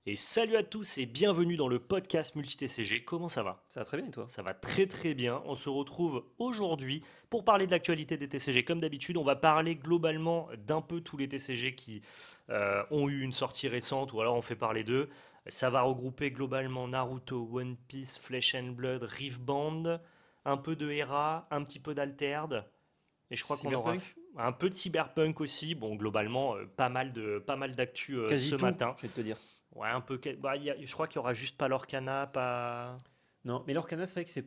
Et salut à tous et bienvenue dans le podcast Multi-TCG. Comment ça va? Ça va très bien et toi? Ça va très très bien. On se retrouve aujourd'hui pour parler de l'actualité des TCG. Comme d'habitude, on va parler globalement d'un peu tous les TCG qui ont eu une sortie récente ou alors on fait parler d'eux. Ça va regrouper globalement Naruto, One Piece, Flesh and Blood, Riftband, un peu de Hera, un petit peu d'Altered. Et je crois qu'on aura Cyberpunk? un peu de Cyberpunk aussi. Bon, globalement, pas mal d'actu Quasi ce tout, matin. je vais te dire. Ouais, un peu. Bah, je crois qu'il y aura juste pas l'Orcana, pas. Non, mais l'Orcana, c'est vrai que c'est.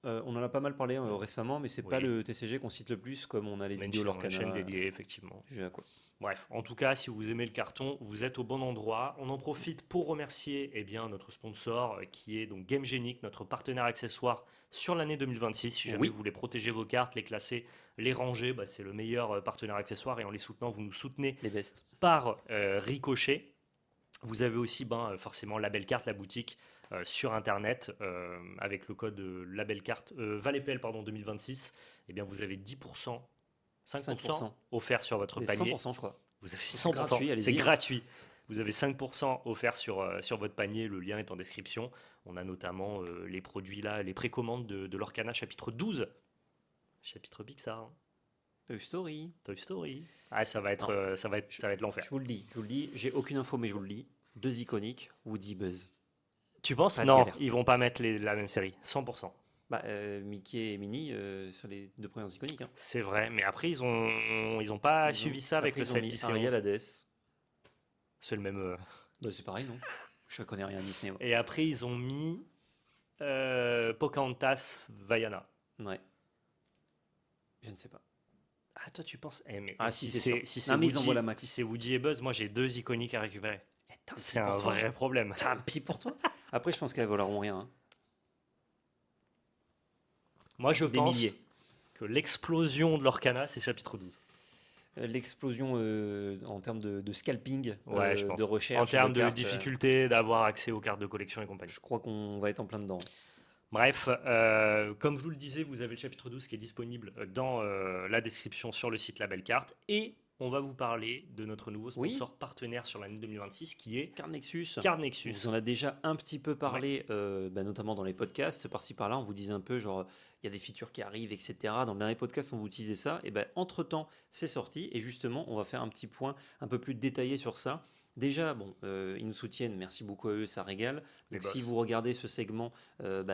On en a pas mal parlé récemment, mais c'est pas Oui, le TCG qu'on cite le plus, comme on a les vidéos on a une chaîne l'Orcana. dédiée, effectivement. TCG à quoi? Bref, en tout cas, si vous aimez le carton, vous êtes au bon endroit. On en profite pour remercier notre sponsor qui est donc GameGenic, notre partenaire accessoire sur l'année 2026. Si jamais vous Oui, voulez protéger vos cartes, les classer, les ranger, bah, c'est le meilleur partenaire accessoire. Et en les soutenant, vous nous soutenez les bestes. par Ricochet. Vous avez aussi forcément Labelcarte, la boutique sur internet avec le code Labelcarte ValetPL pardon 2026. Eh bien vous avez 10%, 5% 5%. offert sur votre C'est panier. 100%, je crois. Vous avez C'est 100%, gratuit, c'est allez-y, hein. gratuit. Vous avez 5% offert sur votre panier, le lien est en description. On a notamment les produits là, les précommandes de l'Orcana chapitre 12. Chapitre Pixar, hein. Toy Story. Toy Story. Ah, ça va être, Non, je, ça va être l'enfer. je vous le dis, j'ai aucune info, mais je vous le dis. Deux iconiques, Woody Buzz. Tu penses? Pas de Non, galère. ils vont pas mettre la même série. 100%. Bah, Mickey et Minnie, sur les deux premières iconiques, hein. C'est vrai, mais après ils ont pas suivi ça avec Après, le ils ont 7, mis 10 et Ariel 11. Hades. C'est le même. Bah, c'est pareil, non? Je connais rien à Disney, moi. Et après ils ont mis Pocahontas, Vaiana. Ouais, je ne sais pas. Ah toi tu penses? Mais Ah si, si c'est sûr. c'est Non mais ils envoient Woody, la si max. c'est Woody et Buzz, moi j'ai deux iconiques à récupérer. Et tant pis C'est un pour toi. vrai problème. Tant pis pour toi. Après, je pense qu'elles voleront rien, hein. Moi je Des pense milliers. que l'explosion de l'Orcana c'est chapitre 12. L'explosion en termes de scalping, Ouais, je de pense. En recherche de termes de cartes, difficulté d'avoir accès aux cartes de collection et compagnie. je crois qu'on va être en plein dedans. Bref, comme je vous le disais, vous avez le chapitre 12 qui est disponible dans la description sur le site Label Carte. Et on va vous parler de notre nouveau Oui, sponsor partenaire sur l'année 2026 qui est Card Nexus. Card On Nexus. vous en a déjà un petit peu Ouais. parlé, notamment dans les podcasts. Par-ci par-là, on vous disait un peu genre, il y a des features qui arrivent, etc. Dans le dernier podcast, on vous disait ça. Et ben, entre-temps, c'est sorti. Et justement, on va faire un petit point un peu plus détaillé sur ça. Déjà, bon, ils nous soutiennent, merci beaucoup à eux, ça régale. Les Donc si boss. vous regardez ce segment,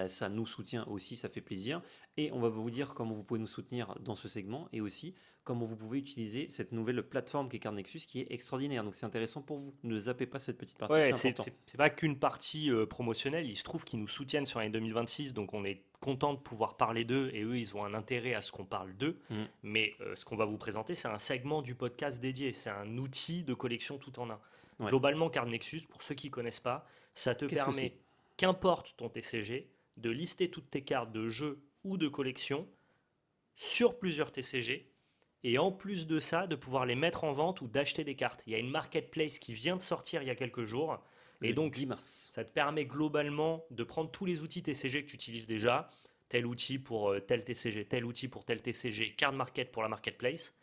ça nous soutient aussi, ça fait plaisir. Et on va vous dire comment vous pouvez nous soutenir dans ce segment et aussi comment vous pouvez utiliser cette nouvelle plateforme qui est Cardnexus qui est extraordinaire. Donc c'est intéressant pour vous. Ne zappez pas cette petite partie, Ouais, c'est c'est important. c'est- c'est pas qu'une partie promotionnelle. Il se trouve qu'ils nous soutiennent sur l'année 2026, donc on est content de pouvoir parler d'eux et eux, ils ont un intérêt à ce qu'on parle d'eux. Mm. Mais ce qu'on va vous présenter, c'est un segment du podcast dédié. C'est un outil de collection tout en un. Ouais. Globalement, Card Nexus, pour ceux qui ne connaissent pas, ça te Qu'est-ce que c'est? permet, qu'importe ton TCG, de lister toutes tes cartes de jeu ou de collection sur plusieurs TCG et en plus de ça, de pouvoir les mettre en vente ou d'acheter des cartes. Il y a une marketplace qui vient de sortir il y a quelques jours et Le donc 10 mars. ça te permet globalement de prendre tous les outils TCG que tu utilises déjà, tel outil pour tel TCG, tel outil pour tel TCG, card market pour la marketplace.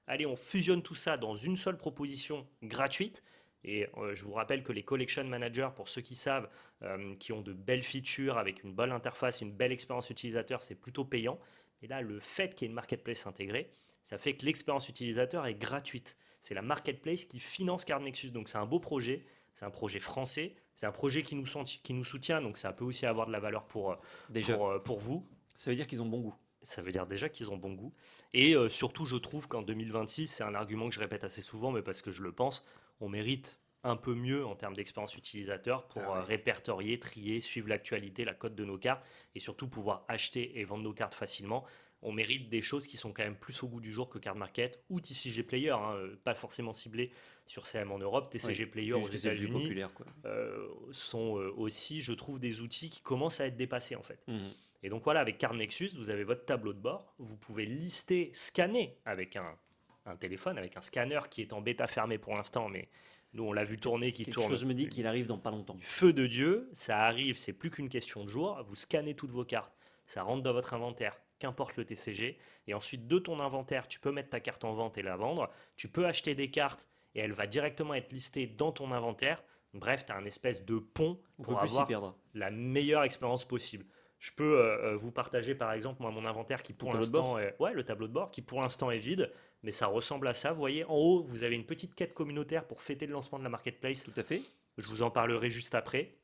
Allez, on fusionne tout ça dans une seule proposition gratuite. Et je vous rappelle que les collection managers, pour ceux qui savent, qui ont de belles features avec une bonne interface, une belle expérience utilisateur, c'est plutôt payant. Et là, le fait qu'il y ait une marketplace intégrée, ça fait que l'expérience utilisateur est gratuite. C'est la marketplace qui finance Card Nexus. Donc c'est un beau projet, c'est un projet français, c'est un projet qui nous soutient, donc ça peut aussi avoir de la valeur Déjà, pour vous. ça veut dire qu'ils ont bon goût. Ça veut dire déjà qu'ils ont bon goût. Et surtout, je trouve qu'en 2026, c'est un argument que je répète assez souvent, mais parce que je le pense, on mérite un peu mieux en termes d'expérience utilisateur pour Ah ouais. répertorier, trier, suivre l'actualité, la cote de nos cartes, et surtout pouvoir acheter et vendre nos cartes facilement. On mérite des choses qui sont quand même plus au goût du jour que Card Market ou TCG Player, hein, pas forcément ciblé sur CM en Europe. Oui. TCG Player aux Juste les plus États-Unis populaires, quoi. sont aussi, je trouve, des outils qui commencent à être dépassés en fait. Mhm. Et donc voilà, avec Card Nexus, vous avez votre tableau de bord, vous pouvez lister, scanner avec un téléphone, avec un scanner qui est en bêta fermée pour l'instant, mais nous on l'a vu tourner, qui Quelque tourne chose me dit qu'il arrive dans pas longtemps. du feu de Dieu, ça arrive, c'est plus qu'une question de jour, vous scannez toutes vos cartes, ça rentre dans votre inventaire, qu'importe le TCG, et ensuite de ton inventaire, tu peux mettre ta carte en vente et la vendre, tu peux acheter des cartes et elle va directement être listée dans ton inventaire, Bref, tu as un espèce de pont On peut pour plus s'y avoir perdre. la meilleure expérience possible. Je peux vous partager par exemple moi, mon inventaire qui Ton pour tableau de l'instant bord? est... Ouais, le tableau de bord qui pour l'instant est vide, mais ça ressemble à ça. Vous voyez, en haut, vous avez une petite quête communautaire pour fêter le lancement de la marketplace. Tout à fait. Je vous en parlerai juste après.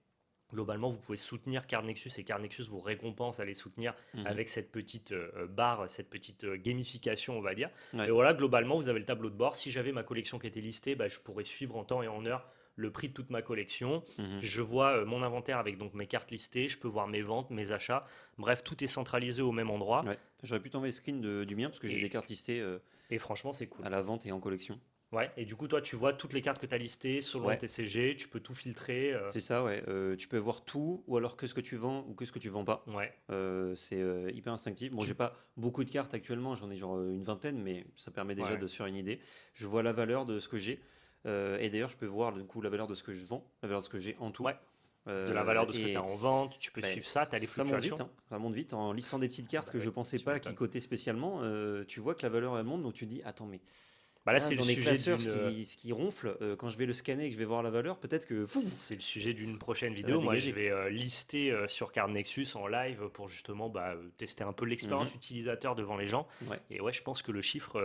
Globalement, vous pouvez soutenir Cardnexus et Cardnexus vous récompense à les soutenir Mhm. avec cette petite barre, cette petite gamification, on va dire. Et Ouais. voilà, globalement, vous avez le tableau de bord. Si j'avais ma collection qui était listée, bah, je pourrais suivre en temps et en heure le prix de toute ma collection. Mhm. Je vois mon inventaire avec donc mes cartes listées, je peux voir mes ventes, mes achats. Bref, tout est centralisé au même endroit. Ouais. J'aurais pu t'envoyer le screen du mien parce que j'ai des Et, cartes listées et franchement, c'est cool. à la vente et en collection. Ouais, et du coup, toi, tu vois toutes les cartes que tu as listées selon Ouais, tes CG, tu peux tout filtrer. c'est ça, ouais. Tu peux voir tout, ou alors que ce que tu vends ou que ce que tu vends pas. Ouais. C'est hyper instinctif. Bon, Tu... j'ai pas beaucoup de cartes actuellement, j'en ai genre une vingtaine, mais ça permet déjà Ouais. de se faire une idée. Je vois la valeur de ce que j'ai. Et d'ailleurs, je peux voir du coup la valeur de ce que je vends, la valeur de ce que j'ai en tout. Ouais. De la valeur de ce que tu as Et en vente, tu peux ben, suivre ça, tu as les ça monte vite, fluctuations. hein. Ça monte vite. En listant des petites Ah cartes bah que je ouais, pensais tu pas qui m'étonnes. cotaient spécialement, tu vois que la valeur elle monte, donc tu te dis, attends, mais Bah là, là, c'est le dans mes sujet classeurs, d'une ce qui ronfle, quand je vais le scanner et que je vais voir la valeur, peut-être que fou, c'est le sujet d'une prochaine ça va vidéo. Moi, je dégager. vais lister sur Card Nexus en live pour justement tester un peu Mhm. l'expérience utilisateur devant les gens. Ouais. Et ouais, je pense que le chiffre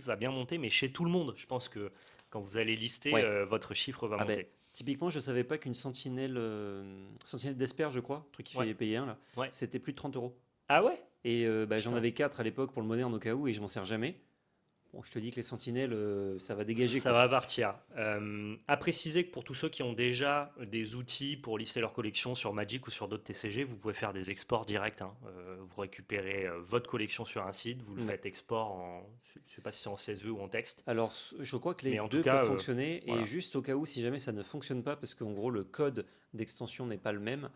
va bien monter, mais chez tout le monde. Je pense que quand vous allez lister, Ouais. votre chiffre va Ah ben, monter. typiquement, je savais pas qu'une sentinelle, sentinelle d'Esper, je crois, truc qui Ouais, fait payer un là, ouais. c'était plus de 30 euros. Ah ouais? Et bah, j'en Putain. avais 4 à l'époque pour le moderne au cas où et je m'en sers jamais. Bon, je te dis que les sentinelles, ça va dégager Ça quoi. va partir. À préciser que pour tous ceux qui ont déjà des outils pour lister leur collection sur Magic ou sur d'autres TCG, vous pouvez faire des exports directs, hein. Vous récupérez votre collection sur un site, vous le Ouais. faites export en, je ne sais pas si c'est en CSV ou en texte, Alors, je crois que les mais en tout deux peuvent cas, fonctionner et voilà. juste au cas où, si jamais ça ne fonctionne pas, parce qu'en gros, le code d'extension n'est pas le même,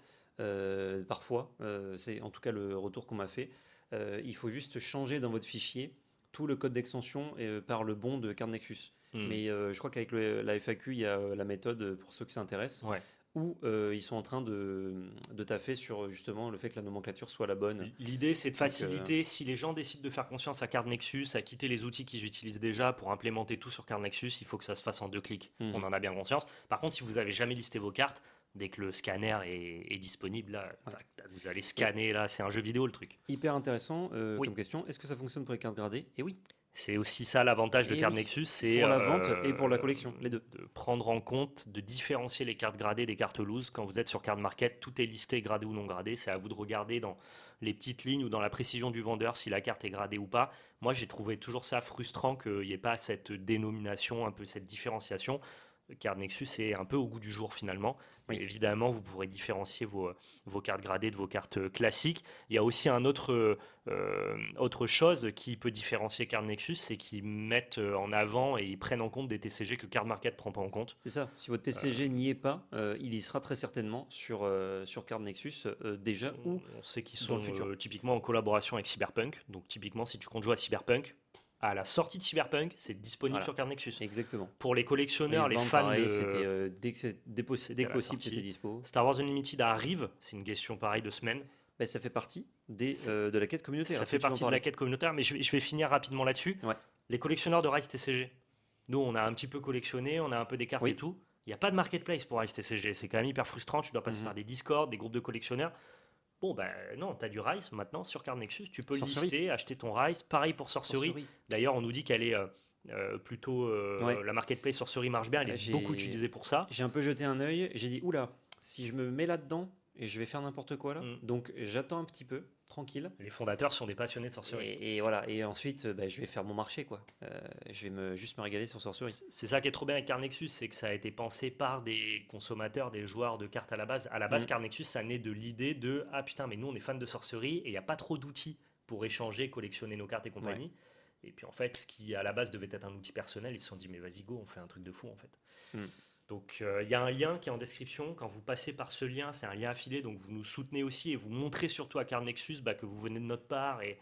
parfois, c'est en tout cas le retour qu'on m'a fait, il faut juste changer dans votre fichier tout le code d'extension par le bon de Cardnexus. Hmm. Mais je crois qu'avec la FAQ, il y a la méthode pour ceux que ça intéresse, Ouais. où ils sont en train de taffer sur justement le fait que la nomenclature soit la bonne. L'idée, c'est de Donc, faciliter. Si les gens décident de faire confiance à Card Nexus, à quitter les outils qu'ils utilisent déjà pour implémenter tout sur Card Nexus, il faut que ça se fasse en 2 clics. On mhm. en a bien conscience. Par contre, si vous avez jamais listé vos cartes, dès que le scanner est disponible, là, Ouais. tac, tac, vous allez Donc, scanner. Là, c'est un jeu vidéo le truc. hyper intéressant Oui. comme question. Est-ce que ça fonctionne pour les cartes gradées? Et oui. C'est aussi ça l'avantage de Et Card oui, Nexus, c'est pour la vente et pour la collection, les deux. de prendre en compte, de différencier les cartes gradées des cartes loose. Quand vous êtes sur Card Market, tout est listé gradé ou non gradé. C'est à vous de regarder dans les petites lignes ou dans la précision du vendeur si la carte est gradée ou pas. Moi, j'ai trouvé toujours ça frustrant qu'il n'y ait pas cette dénomination, un peu cette différenciation. Card Nexus est un peu au goût du jour finalement. Et Oui, évidemment, vous pourrez différencier vos cartes gradées de vos cartes classiques. Il y a aussi autre chose qui peut différencier Card Nexus, c'est qu'ils mettent en avant et ils prennent en compte des TCG que Card Market ne prend pas en compte. c'est ça. Si votre TCG n'y est pas, il y sera très certainement sur Card Nexus déjà ou On sait qu'ils dans sont le futur. typiquement en collaboration avec Cyberpunk. Donc typiquement, si tu comptes jouer à Cyberpunk, à la sortie de Cyberpunk, c'est disponible Voilà, sur Card Nexus. exactement. Pour les collectionneurs, les Riftbound, fans pareil, c'était de... dès C'était que à la possible, c'était sortie. dispo. Star Wars Unlimited arrive, c'est une question pareille de semaine. Ben, ça fait partie C'est- de la quête communautaire. Ça Est-ce que fait tu veux en partie de la parler? quête communautaire, mais je vais finir rapidement là-dessus. Ouais. Les collectionneurs de Rise TCG. Nous, on a un petit peu collectionné, on a un peu des cartes et Oui. tout. Il n'y a pas de marketplace pour Rise TCG. C'est quand même hyper frustrant. Tu dois passer Mhm. par des Discord, des groupes de collectionneurs. Bon, ben non, tu as du Rise maintenant sur Card Nexus. Tu peux le Sorcery. lister, acheter ton Rise. Pareil pour Sorcery. Sorcery. D'ailleurs, on nous dit qu'elle est plutôt. Ouais. La marketplace Sorcery marche bien. Elle Bah, est beaucoup utilisée pour ça. j'ai un peu jeté un œil. J'ai dit, oula, si je me mets là-dedans et je vais faire n'importe quoi là. Mm. Donc j'attends un petit peu, tranquille. Les fondateurs sont des passionnés de Sorcery. Et voilà. Et ensuite, bah, je vais faire mon marché quoi. Je vais juste me régaler sur Sorcery. C'est ça qui est trop bien avec Carnexus, c'est que ça a été pensé par des consommateurs, des joueurs de cartes à la base. À la base, Mm. Carnexus, ça naît de l'idée de ah putain, mais nous on est fans de sorcerie et il n'y a pas trop d'outils pour échanger, collectionner nos cartes et compagnie. Et puis en fait, ce qui à la base devait être un outil personnel, ils se sont dit mais vas-y go, on fait un truc de fou en fait. Mm. Donc il y a un lien qui est en description. Quand vous passez par ce lien, c'est un lien affilié, donc vous nous soutenez aussi et vous montrez surtout à Carnexus que vous venez de notre part et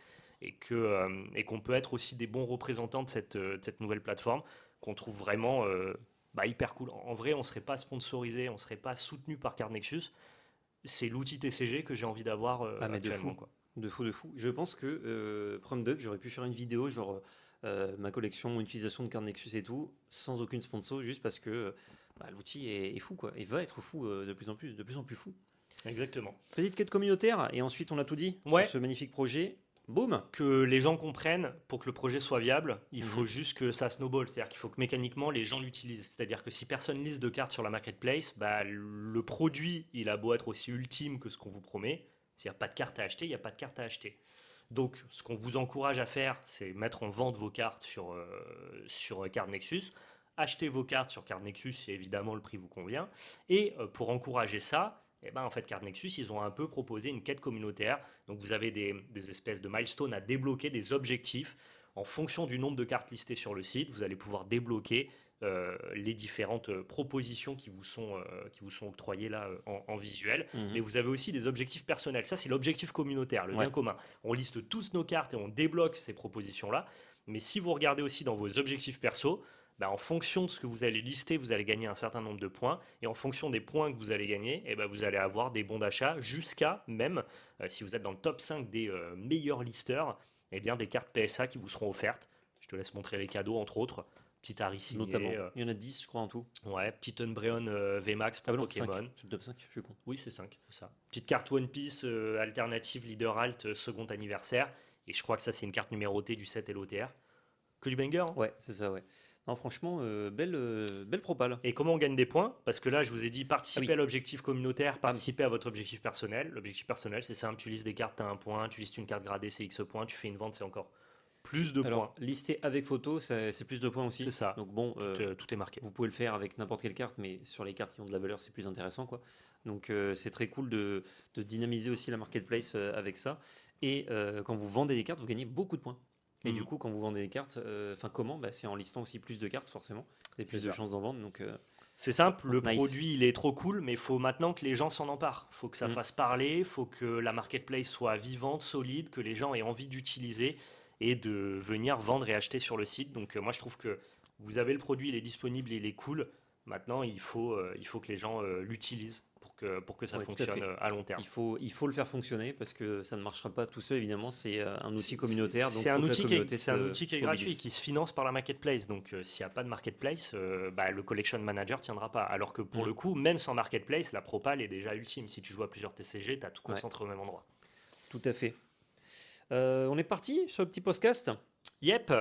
qu'on peut être aussi des bons représentants de cette nouvelle plateforme qu'on trouve vraiment hyper cool. En vrai, on ne serait pas sponsorisé, on ne serait pas soutenu par Cardnexus. C'est l'outil TCG que j'ai envie d'avoir Ah mais de actuellement. fou, Quoi. de fou, de fou. Je pense que Prumdug, j'aurais pu faire une vidéo genre ma collection, mon utilisation de carte Nexus et tout, sans aucune sponsor, juste parce que l'outil est fou, quoi. Et va être fou de plus en plus fou. Exactement. Petite quête communautaire, et ensuite on a tout dit Ouais. sur ce magnifique projet. Boum. Que les gens comprennent, pour que le projet soit viable, il faut Mhm. juste que ça snowball, c'est-à-dire qu'il faut que mécaniquement les gens l'utilisent. C'est-à-dire que si personne liste de cartes sur la marketplace, bah, le produit, il a beau être aussi ultime que ce qu'on vous promet, s'il n'y a pas de cartes à acheter, il n'y a pas de cartes à acheter. Donc, ce qu'on vous encourage à faire, c'est mettre en vente vos cartes sur Card Nexus. Achetez vos cartes sur Card Nexus si évidemment le prix vous convient. Et pour encourager ça, eh ben, en fait, Card Nexus, ils ont un peu proposé une quête communautaire. Donc, vous avez des espèces de milestones à débloquer, des objectifs. En fonction du nombre de cartes listées sur le site, vous allez pouvoir débloquer les différentes propositions qui vous sont octroyées là en visuel. Mhm. Mais vous avez aussi des objectifs personnels. Ça, c'est l'objectif communautaire, le bien Ouais. commun. On liste tous nos cartes et on débloque ces propositions-là. Mais si vous regardez aussi dans vos objectifs perso, bah, en fonction de ce que vous allez lister, vous allez gagner un certain nombre de points. Et en fonction des points que vous allez gagner, eh ben, vous allez avoir des bons d'achat jusqu'à même, si vous êtes dans le top 5 des meilleurs listeurs, eh bien, des cartes PSA qui vous seront offertes. Je te laisse montrer les cadeaux, entre autres. Petit Harry signé, Notamment. Il y en a 10, je crois, en tout. ouais, petit Umbreon VMAX pour Ah, non, Pokémon. 5. C'est le top 5, je suis con. Oui, c'est 5, c'est ça. Petite carte One Piece alternative Leader Alt second anniversaire. Et je crois que ça, c'est une carte numérotée du 7 LOTR. Que du banger. Hein. Ouais, c'est ça, ouais. Non, franchement, belle propale. Et comment on gagne des points? Parce que là, je vous ai dit, participez Ah oui. à l'objectif communautaire, participez à votre objectif personnel. L'objectif personnel, c'est simple, tu listes des cartes, tu as un point, tu listes une carte gradée, c'est X points, tu fais une vente, c'est encore plus de Alors, points. lister avec photo, c'est plus de points aussi. C'est ça. Donc bon, Tout est marqué. vous pouvez le faire avec n'importe quelle carte, mais sur les cartes qui ont de la valeur, c'est plus intéressant, quoi. Donc c'est très cool de dynamiser aussi la marketplace avec ça. Et quand vous vendez des cartes, vous gagnez beaucoup de points. Et du coup, quand vous vendez des cartes, comment? Bah, c'est en listant aussi plus de cartes, forcément. Vous avez plus C'est de ça. chances d'en vendre. Donc, C'est simple, le Nice. produit il est trop cool, mais il faut maintenant que les gens s'en emparent. Il faut que ça fasse parler, il faut que la marketplace soit vivante, solide, que les gens aient envie d'utiliser et de venir vendre et acheter sur le site. Donc moi je trouve que vous avez le produit, il est disponible, il est cool. Maintenant il faut que les gens l'utilisent pour que ça Ouais, tout à fonctionne fait. à long terme. Il faut le faire fonctionner parce que ça ne marchera pas tout seul, évidemment. C'est un outil communautaire. Donc C'est faut un que la outil communauté c'est un se outil qui est mobilise. gratuit, qui se finance par la marketplace. Donc s'il n'y a pas de marketplace, bah, le collection manager tiendra pas. Alors que pour le coup, même sans marketplace, la propale est déjà ultime. Si tu joues à plusieurs TCG, tu as tout Ouais. concentré au même endroit. Tout à fait. On est parti sur le petit podcast. Yep,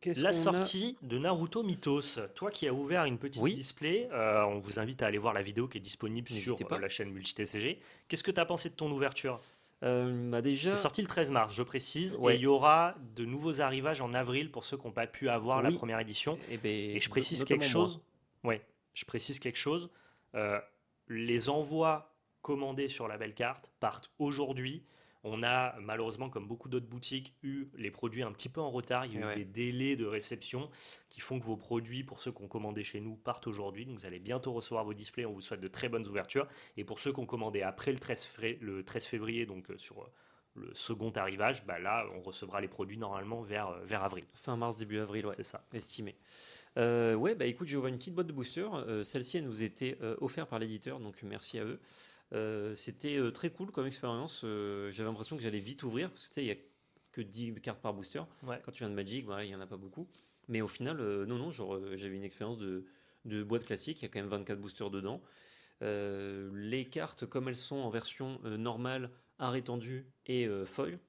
Qu'est-ce la qu'on a? sortie de Naruto Mythos. Toi qui as ouvert une petite Oui. display, on vous invite à aller voir la vidéo qui est disponible sur N'hésitez pas. la chaîne Multi-TCG. Qu'est-ce que tu as pensé de ton ouverture? Bah déjà, C'est sorti le 13 mars, je précise, Ouais. et il y aura de nouveaux arrivages en avril pour ceux qui n'ont pas pu avoir la Oui. première édition. eh ben, Et je précise notamment quelque moi. chose. Ouais, je précise quelque chose. Les envois commandés sur la belle carte partent aujourd'hui. On a malheureusement, comme beaucoup d'autres boutiques, eu les produits un petit peu en retard. Il y a eu Ouais. des délais de réception qui font que vos produits, pour ceux qui ont commandé chez nous, partent aujourd'hui. Donc vous allez bientôt recevoir vos displays. On vous souhaite de très bonnes ouvertures. Et pour ceux qui ont commandé après le 13 février, donc sur le second arrivage, bah là, on recevra les produits normalement vers avril. Fin mars, début avril, ouais, C'est ça. estimé. Ouais, bah écoute, j'ai ouvert une petite boîte de boosters. Celle-ci, elle nous était offerte par l'éditeur, donc merci à eux. C'était très cool comme expérience. J'avais l'impression que j'allais vite ouvrir, parce que tu sais, il n'y a que 10 cartes par booster. Ouais. Quand tu viens de Magic, voilà, il n'y en a pas beaucoup. Mais au final, non, genre, j'avais une expérience de boîte classique. Il y a quand même 24 boosters dedans. Les cartes, comme elles sont en version normale, art étendu et foil.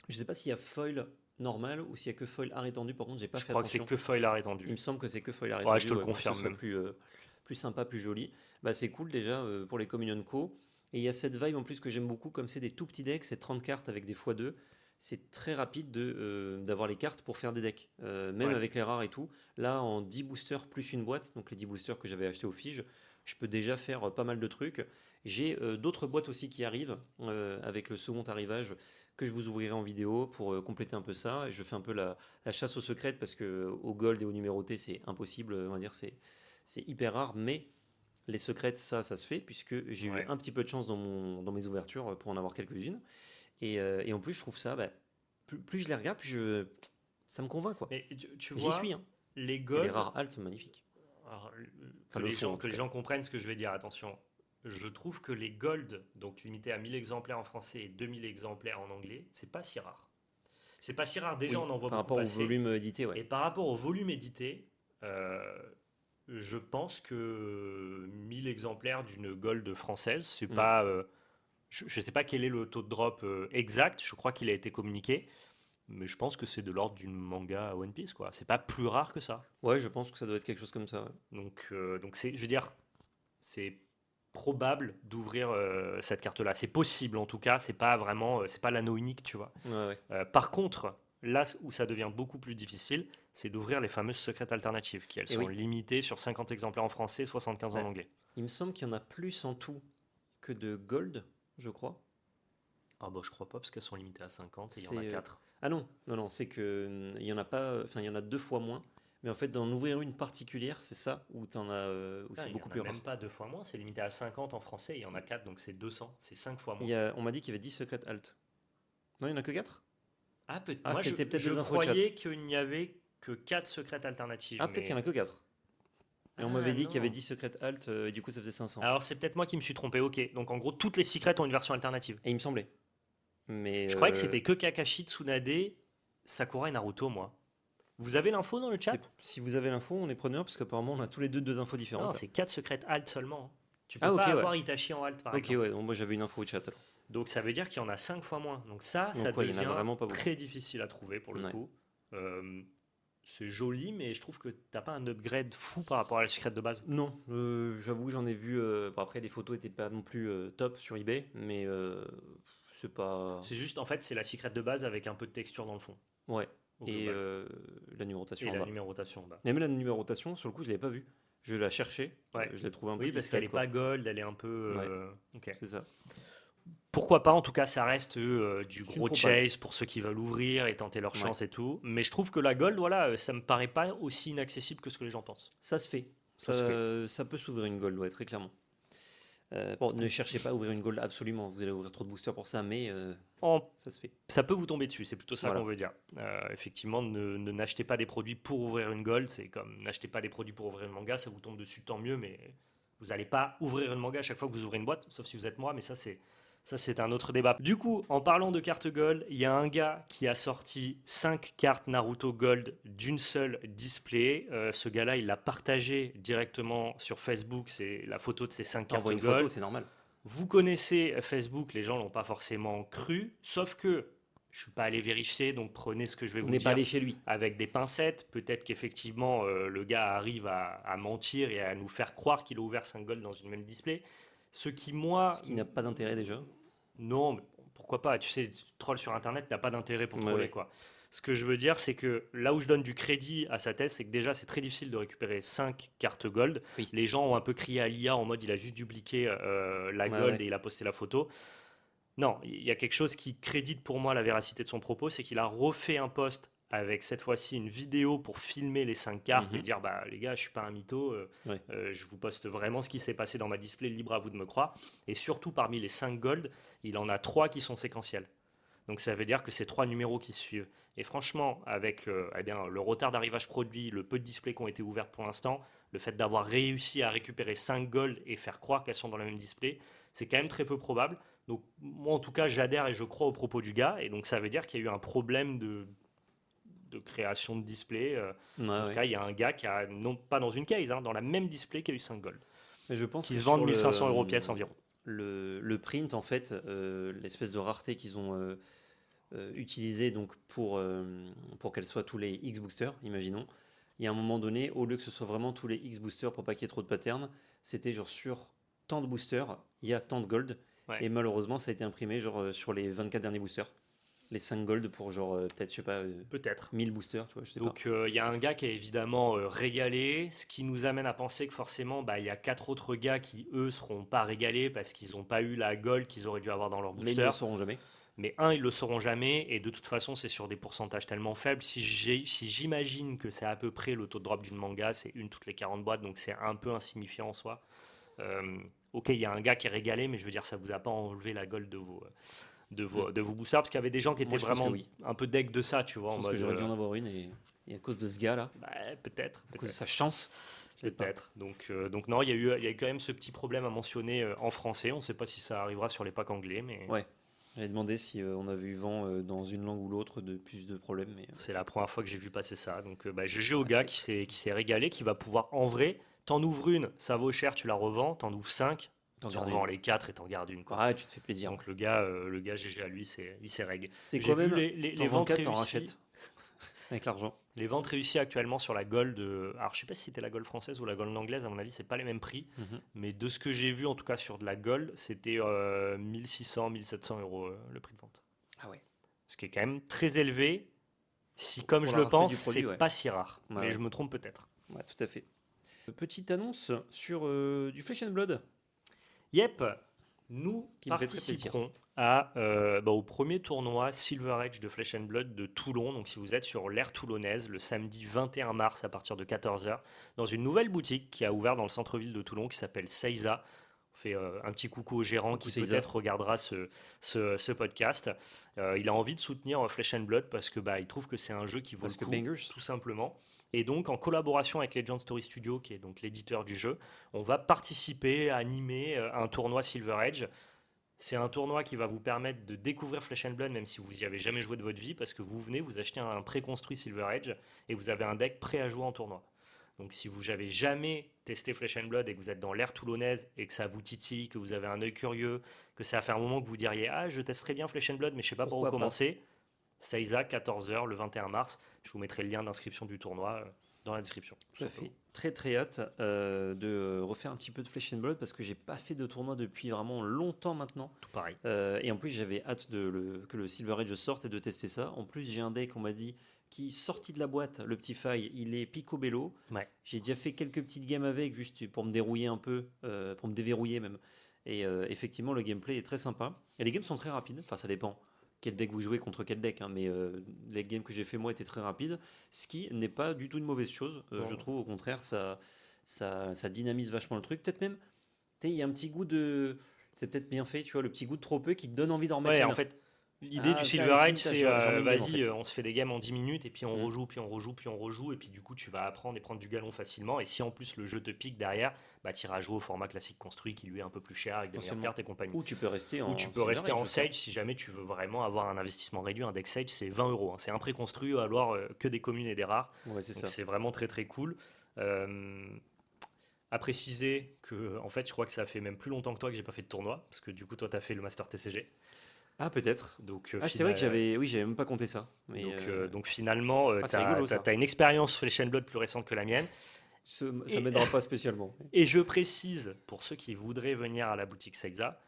Je sais pas s'il y a foil normal ou s'il y a que foil art étendu. Par contre, j'ai pas Je fait crois que c'est attention. que foil art étendu. Il me semble que c'est que foil art Ouais, étendu. je te le pour que confirme ce soit même. plus sympa, plus joli. Bah, c'est cool déjà pour les Communion Co. Et il y a cette vibe en plus que j'aime beaucoup, comme c'est des tout petits decks, c'est 30 cartes avec des x2. C'est très rapide d'avoir les cartes pour faire des decks, même Ouais. avec les rares et tout. Là, en 10 boosters plus une boîte, donc les 10 boosters que j'avais acheté au Fige, je peux déjà faire pas mal de trucs. J'ai d'autres boîtes aussi qui arrivent avec le second arrivage que je vous ouvrirai en vidéo pour compléter un peu ça. Et je fais un peu la chasse aux secrètes parce que au gold et au numéroté, c'est impossible, on va dire, c'est hyper rare, mais les secrètes, ça se fait puisque j'ai Ouais. eu un petit peu de chance dans mes ouvertures pour en avoir quelques-unes. Et en plus, je trouve ça, bah, plus je les regarde, ça me convainc, quoi. Mais tu J'y vois, suis, hein. les Et les gold, rares alts sont magnifiques. alors, Enfin, le fond, en que tout les cas. gens comprennent ce que je vais dire, attention. Je trouve que les gold, donc limités à 1000 exemplaires en français et 2000 exemplaires en anglais, c'est pas si rare. C'est pas si rare, déjà Oui, on en voit par beaucoup rapport au passer. volume édité, ouais. Et par rapport au volume édité, Je pense que 1000 exemplaires d'une gold française, c'est Mm. pas. Je ne sais pas quel est le taux de drop exact, je crois qu'il a été communiqué, mais je pense que c'est de l'ordre d'une manga à One Piece, quoi. C'est pas plus rare que ça. Ouais, je pense que ça doit être quelque chose comme ça. Ouais. Donc je veux dire, c'est probable d'ouvrir cette carte-là. C'est possible en tout cas, c'est pas vraiment, c'est pas l'anneau unique, tu vois. Ouais, ouais. Par contre, là où ça devient beaucoup plus difficile, c'est d'ouvrir les fameuses secrètes alternatives, qui elles Et sont oui. limitées sur 50 exemplaires en français, 75 en Ouais. anglais. Il me semble qu'il y en a plus en tout que de gold, je crois. Ah bah je crois pas parce qu'elles sont limitées à 50 et il y en C'est a 4. ah non, non, non, c'est que il y en a pas, enfin il y en a 2 fois moins. Mais en fait, d'en ouvrir une particulière, c'est ça où où Ah, c'est il y beaucoup en a plus même rare. pas 2 fois moins, c'est limité à 50 en français, il y en a 4 donc c'est 200, c'est 5 fois Il moins. y a, on m'a dit qu'il y avait 10 secrets alt. Non, il y en a que 4. Ah, Ah, moi c'était peut-être je des infos de chat. croyais qu'il n'y avait que 4 secrètes alternatives, Ah, peut-être qu'il y en mais... a que 4. Et on Ah m'avait dit qu'il y avait non. 10 secrets alt, et du coup ça faisait 500. Alors c'est peut-être moi qui me suis trompé, ok. Donc en gros, toutes les secrètes ont une version alternative. Et il me semblait. Mais Je croyais que c'était que Kakashi, Tsunade, Sakura et Naruto, moi. Vous avez l'info dans le chat? si vous avez l'info, on est preneur parce qu'apparemment on a tous les deux infos Non, différentes. c'est 4 secrètes alt seulement, hein. Tu Ah peux ok pas ouais. avoir Itachi en alt par Ok exemple. ouais, donc moi j'avais une info au chat alors. Donc ça veut dire qu'il y en a 5 fois moins. Donc ça Donc ouais, il y en a devient vraiment pas beaucoup. très difficile à trouver pour le Ouais. coup. Euh, c'est joli, mais je trouve que t'as pas un upgrade fou par rapport à la secrète de base. Non, j'avoue j'en ai vu. Bon, après les photos étaient pas non plus top sur eBay, mais c'est pas. C'est juste, en fait, c'est la secrète de base avec un peu de texture dans le fond, Ouais. au Et global. la numérotation Et en la bas. numérotation, bah. Même la numérotation, sur le coup, je l'avais pas vue. Je la cherchais, Ouais. je l'ai trouvée un peu Oui, parce qu'elle discrète est quoi. pas gold, elle est un peu. Ouais, Ok. c'est ça. Pourquoi pas, en tout cas, ça reste du C'est une gros propale. chase pour ceux qui veulent ouvrir et tenter leur Ouais, chance et tout. Mais je trouve que la gold, voilà, ça me paraît pas aussi inaccessible que ce que les gens pensent. ça se fait. Ça se fait. Ça peut s'ouvrir une gold, ouais, très clairement. Bon, ne cherchez pas à ouvrir une gold absolument, vous allez ouvrir trop de boosters pour ça, mais En ça se fait. ça peut vous tomber dessus, c'est plutôt ça qu'on Voilà. veut dire. Effectivement, n'achetez pas des produits pour ouvrir une gold, c'est comme n'achetez pas des produits pour ouvrir une manga, ça vous tombe dessus, tant mieux, mais vous n'allez pas ouvrir une manga à chaque fois que vous ouvrez une boîte, sauf si vous êtes moi, mais ça c'est un autre débat. Du coup, en parlant de cartes gold, il y a un gars qui a sorti 5 cartes Naruto gold d'une seule display. Ce gars-là, il l'a partagé directement sur Facebook, c'est la photo de ces 5 cartes Envoie une gold. photo, c'est normal. Vous connaissez Facebook, les gens l'ont pas forcément cru, sauf que je suis pas allé vérifier, donc prenez ce que je vais On vous n'est pas dire allé chez lui. avec des pincettes. Peut-être qu'effectivement le gars arrive à mentir et à nous faire croire qu'il a ouvert 5 gold dans une même display. Ce qui moi, Ce qui n'a pas d'intérêt déjà. non, mais bon, pourquoi pas? Tu sais, troll sur Internet n'a pas d'intérêt pour Ouais, troller, ouais. quoi. Ce que je veux dire, c'est que là où je donne du crédit à sa thèse, c'est que déjà, c'est très difficile de récupérer 5 cartes gold. Oui. Les gens ont un peu crié à l'IA en mode il a juste dupliqué la Ouais, gold ouais. et il a posté la photo. Non, il y a quelque chose qui crédite pour moi la véracité de son propos, c'est qu'il a refait un post avec cette fois-ci une vidéo pour filmer les 5 cartes et Mhm. dire bah les gars, je suis pas un mytho, Ouais. je vous poste vraiment ce qui s'est passé dans ma display, libre à vous de me croire. Et surtout parmi les 5 gold, il en a 3 qui sont séquentiels. Donc ça veut dire que c'est 3 numéros qui se suivent. Et franchement, avec eh bien, le retard d'arrivage produit, le peu de displays qui ont été ouvertes pour l'instant, le fait d'avoir réussi à récupérer 5 gold et faire croire qu'elles sont dans le même display, c'est quand même très peu probable. Donc moi en tout cas j'adhère et je crois aux propos du gars. Et donc ça veut dire qu'il y a eu un problème de création de display. Ouais, En tout ouais. cas il y a un gars qui a, non pas dans une case, hein, dans la même display qui a eu 5 gold. Mais je pense Qui que se vendent sur 1500 euros pièce environ. le print, en fait, l'espèce de rareté qu'ils ont utilisée donc pour qu'elle soit tous les X boosters, imaginons, il y a un moment donné, au lieu que ce soit vraiment tous les X boosters pour pas qu'il y ait trop de patterns, c'était genre sur tant de boosters, il y a tant de gold. Ouais. Et malheureusement, ça a été imprimé genre sur les 24 derniers boosters. Les 5 gold pour genre peut-être, je sais pas, Peut-être. 1000 boosters, tu vois, je sais pas. Donc il y a un gars qui a évidemment régalé, ce qui nous amène à penser que forcément il y a 4 autres gars qui eux seront pas régalés parce qu'ils n'ont pas eu la gold qu'ils auraient dû avoir dans leur Mais ils ne le booster. sauront jamais. Mais un, ils le sauront jamais et de toute façon c'est sur des pourcentages tellement faibles. Si j'imagine que c'est à peu près le taux de drop d'une manga, c'est une toutes les 40 boîtes, donc c'est un peu insignifiant en soi. Ok, il y a un gars qui est régalé, mais je veux dire ça vous a pas enlevé la gold de vos boosters parce qu'il y avait des gens qui étaient Moi, je pense que vraiment oui. un peu deg de ça, tu vois, Je en pense que mode j'aurais dû en avoir une et à cause de ce gars-là, peut-être. à cause de sa chance, je l'ai pas. Peut-être. Donc non, il y a eu quand même ce petit problème à mentionner en français. On ne sait pas si ça arrivera sur les packs anglais, mais Ouais. J'avais demandé si on avait eu vent dans une langue ou l'autre de plus de problèmes, mais c'est la première fois que j'ai vu passer ça. Donc GG au ouais, gars c'est qui s'est régalé, qui va pouvoir en vrai t'en ouvres une, ça vaut cher, tu la revends, t'en ouvres 5, T'en tu gardes revends une. les 4 et t'en gardes une, quoi. Ouais, tu te fais plaisir. Donc le gars GG à lui, il s'est reg. C'est J'ai quoi vu même? les T'en vends ventes 4, t'en réussies. rachètes avec l'argent. Les ventes réussies actuellement sur la Gold, alors je sais pas si c'était la Gold française ou la Gold anglaise, à mon avis c'est pas les mêmes prix, Mhm. mais de ce que j'ai vu en tout cas sur de la Gold, c'était 1600, 1700 euros le prix de vente. Ah ouais. Ce qui est quand même très élevé, si comme Pour je la le rareté pense, du c'est produit, ouais. pas si rare, Ouais, mais ouais. je me trompe peut-être. Ouais, tout à fait. Petite annonce sur du Flesh and Blood Yep, nous qui me fait très plaisir. participerons au premier tournoi Silver Edge de Flesh and Blood de Toulon. Donc, si vous êtes sur l'aire toulonnaise, le samedi 21 mars à partir de 14h, dans une nouvelle boutique qui a ouvert dans le centre-ville de Toulon qui s'appelle Seiza. On fait un petit coucou au gérant Coucou qui Seiza. peut-être regardera ce podcast. Il a envie de soutenir Flesh and Blood parce que il trouve que c'est un jeu qui vaut Parce le que coup, Bangers. tout simplement. Et donc, en collaboration avec Legend Story Studio, qui est donc l'éditeur du jeu, on va participer à animer un tournoi Silver Edge. C'est un tournoi qui va vous permettre de découvrir Flesh and Blood, même si vous n'y avez jamais joué de votre vie, parce que vous venez, vous achetez un préconstruit Silver Edge et vous avez un deck prêt à jouer en tournoi. Donc si vous n'avez jamais testé Flesh and Blood et que vous êtes dans l'ère toulonnaise et que ça vous titille, que vous avez un œil curieux, que ça fait un moment que vous diriez « Ah, je testerai bien Flesh and Blood, mais je ne sais pas par où Pourquoi pas? commencer », Seiza, 14h, le 21 mars. Je vous mettrai le lien d'inscription du tournoi dans la description. Tout à fait. Très très hâte de refaire un petit peu de Flesh and Blood parce que j'ai pas fait de tournoi depuis vraiment longtemps maintenant. Tout pareil. Et en plus j'avais hâte que le Silver Edge sorte et de tester ça. En plus j'ai un deck, on m'a dit, qui sorti de la boîte, le petit faille, il est picobello. Ouais. J'ai déjà fait quelques petites games avec, juste pour me dérouiller un peu, pour me déverrouiller même. Et effectivement le gameplay est très sympa. Et les games sont très rapides, enfin ça dépend quel deck vous jouez contre quel deck, hein, mais les games que j'ai fait moi étaient très rapides, ce qui n'est pas du tout une mauvaise chose, je trouve, au contraire, ça dynamise vachement le truc, peut-être même, tu sais, il y a un petit goût de, c'est peut-être bien fait, tu vois, le petit goût de trop peu qui te donne envie d'en remettre Ouais, une. en fait, l'idée du putain, Silver allez, Edge, finis ta c'est journée game, en vas-y, fait. on se fait des games en 10 minutes et puis on Mm. rejoue, puis on rejoue, puis on rejoue, et puis du coup, tu vas apprendre et prendre du galon facilement. Et si en plus le jeu te pique derrière, tu iras jouer au format classique construit qui lui est un peu plus cher avec des meilleures Potentiellement. cartes et compagnie. Ou tu peux rester Ou en tu peux Silver rester Edge en aussi, hein. Sage si jamais tu veux vraiment avoir un investissement réduit. Un deck Sage, c'est 20 euros. C'est un préconstruit à avoir que des communes et des rares. Ouais, c'est Donc ça. c'est vraiment très très cool. À préciser que, en fait, je crois que ça fait même plus longtemps que toi que j'ai pas fait de tournoi, parce que du coup, toi, tu as fait le Master TCG. Ah, peut-être. Donc, Ah, c'est vrai que j'avais même pas compté ça. Mais, donc finalement, c'est rigolo, ça. tu as une expérience Flesh and Blood plus récente que la mienne. ça Et, m'aidera pas spécialement. et je précise, pour ceux qui voudraient venir à la boutique Seiza,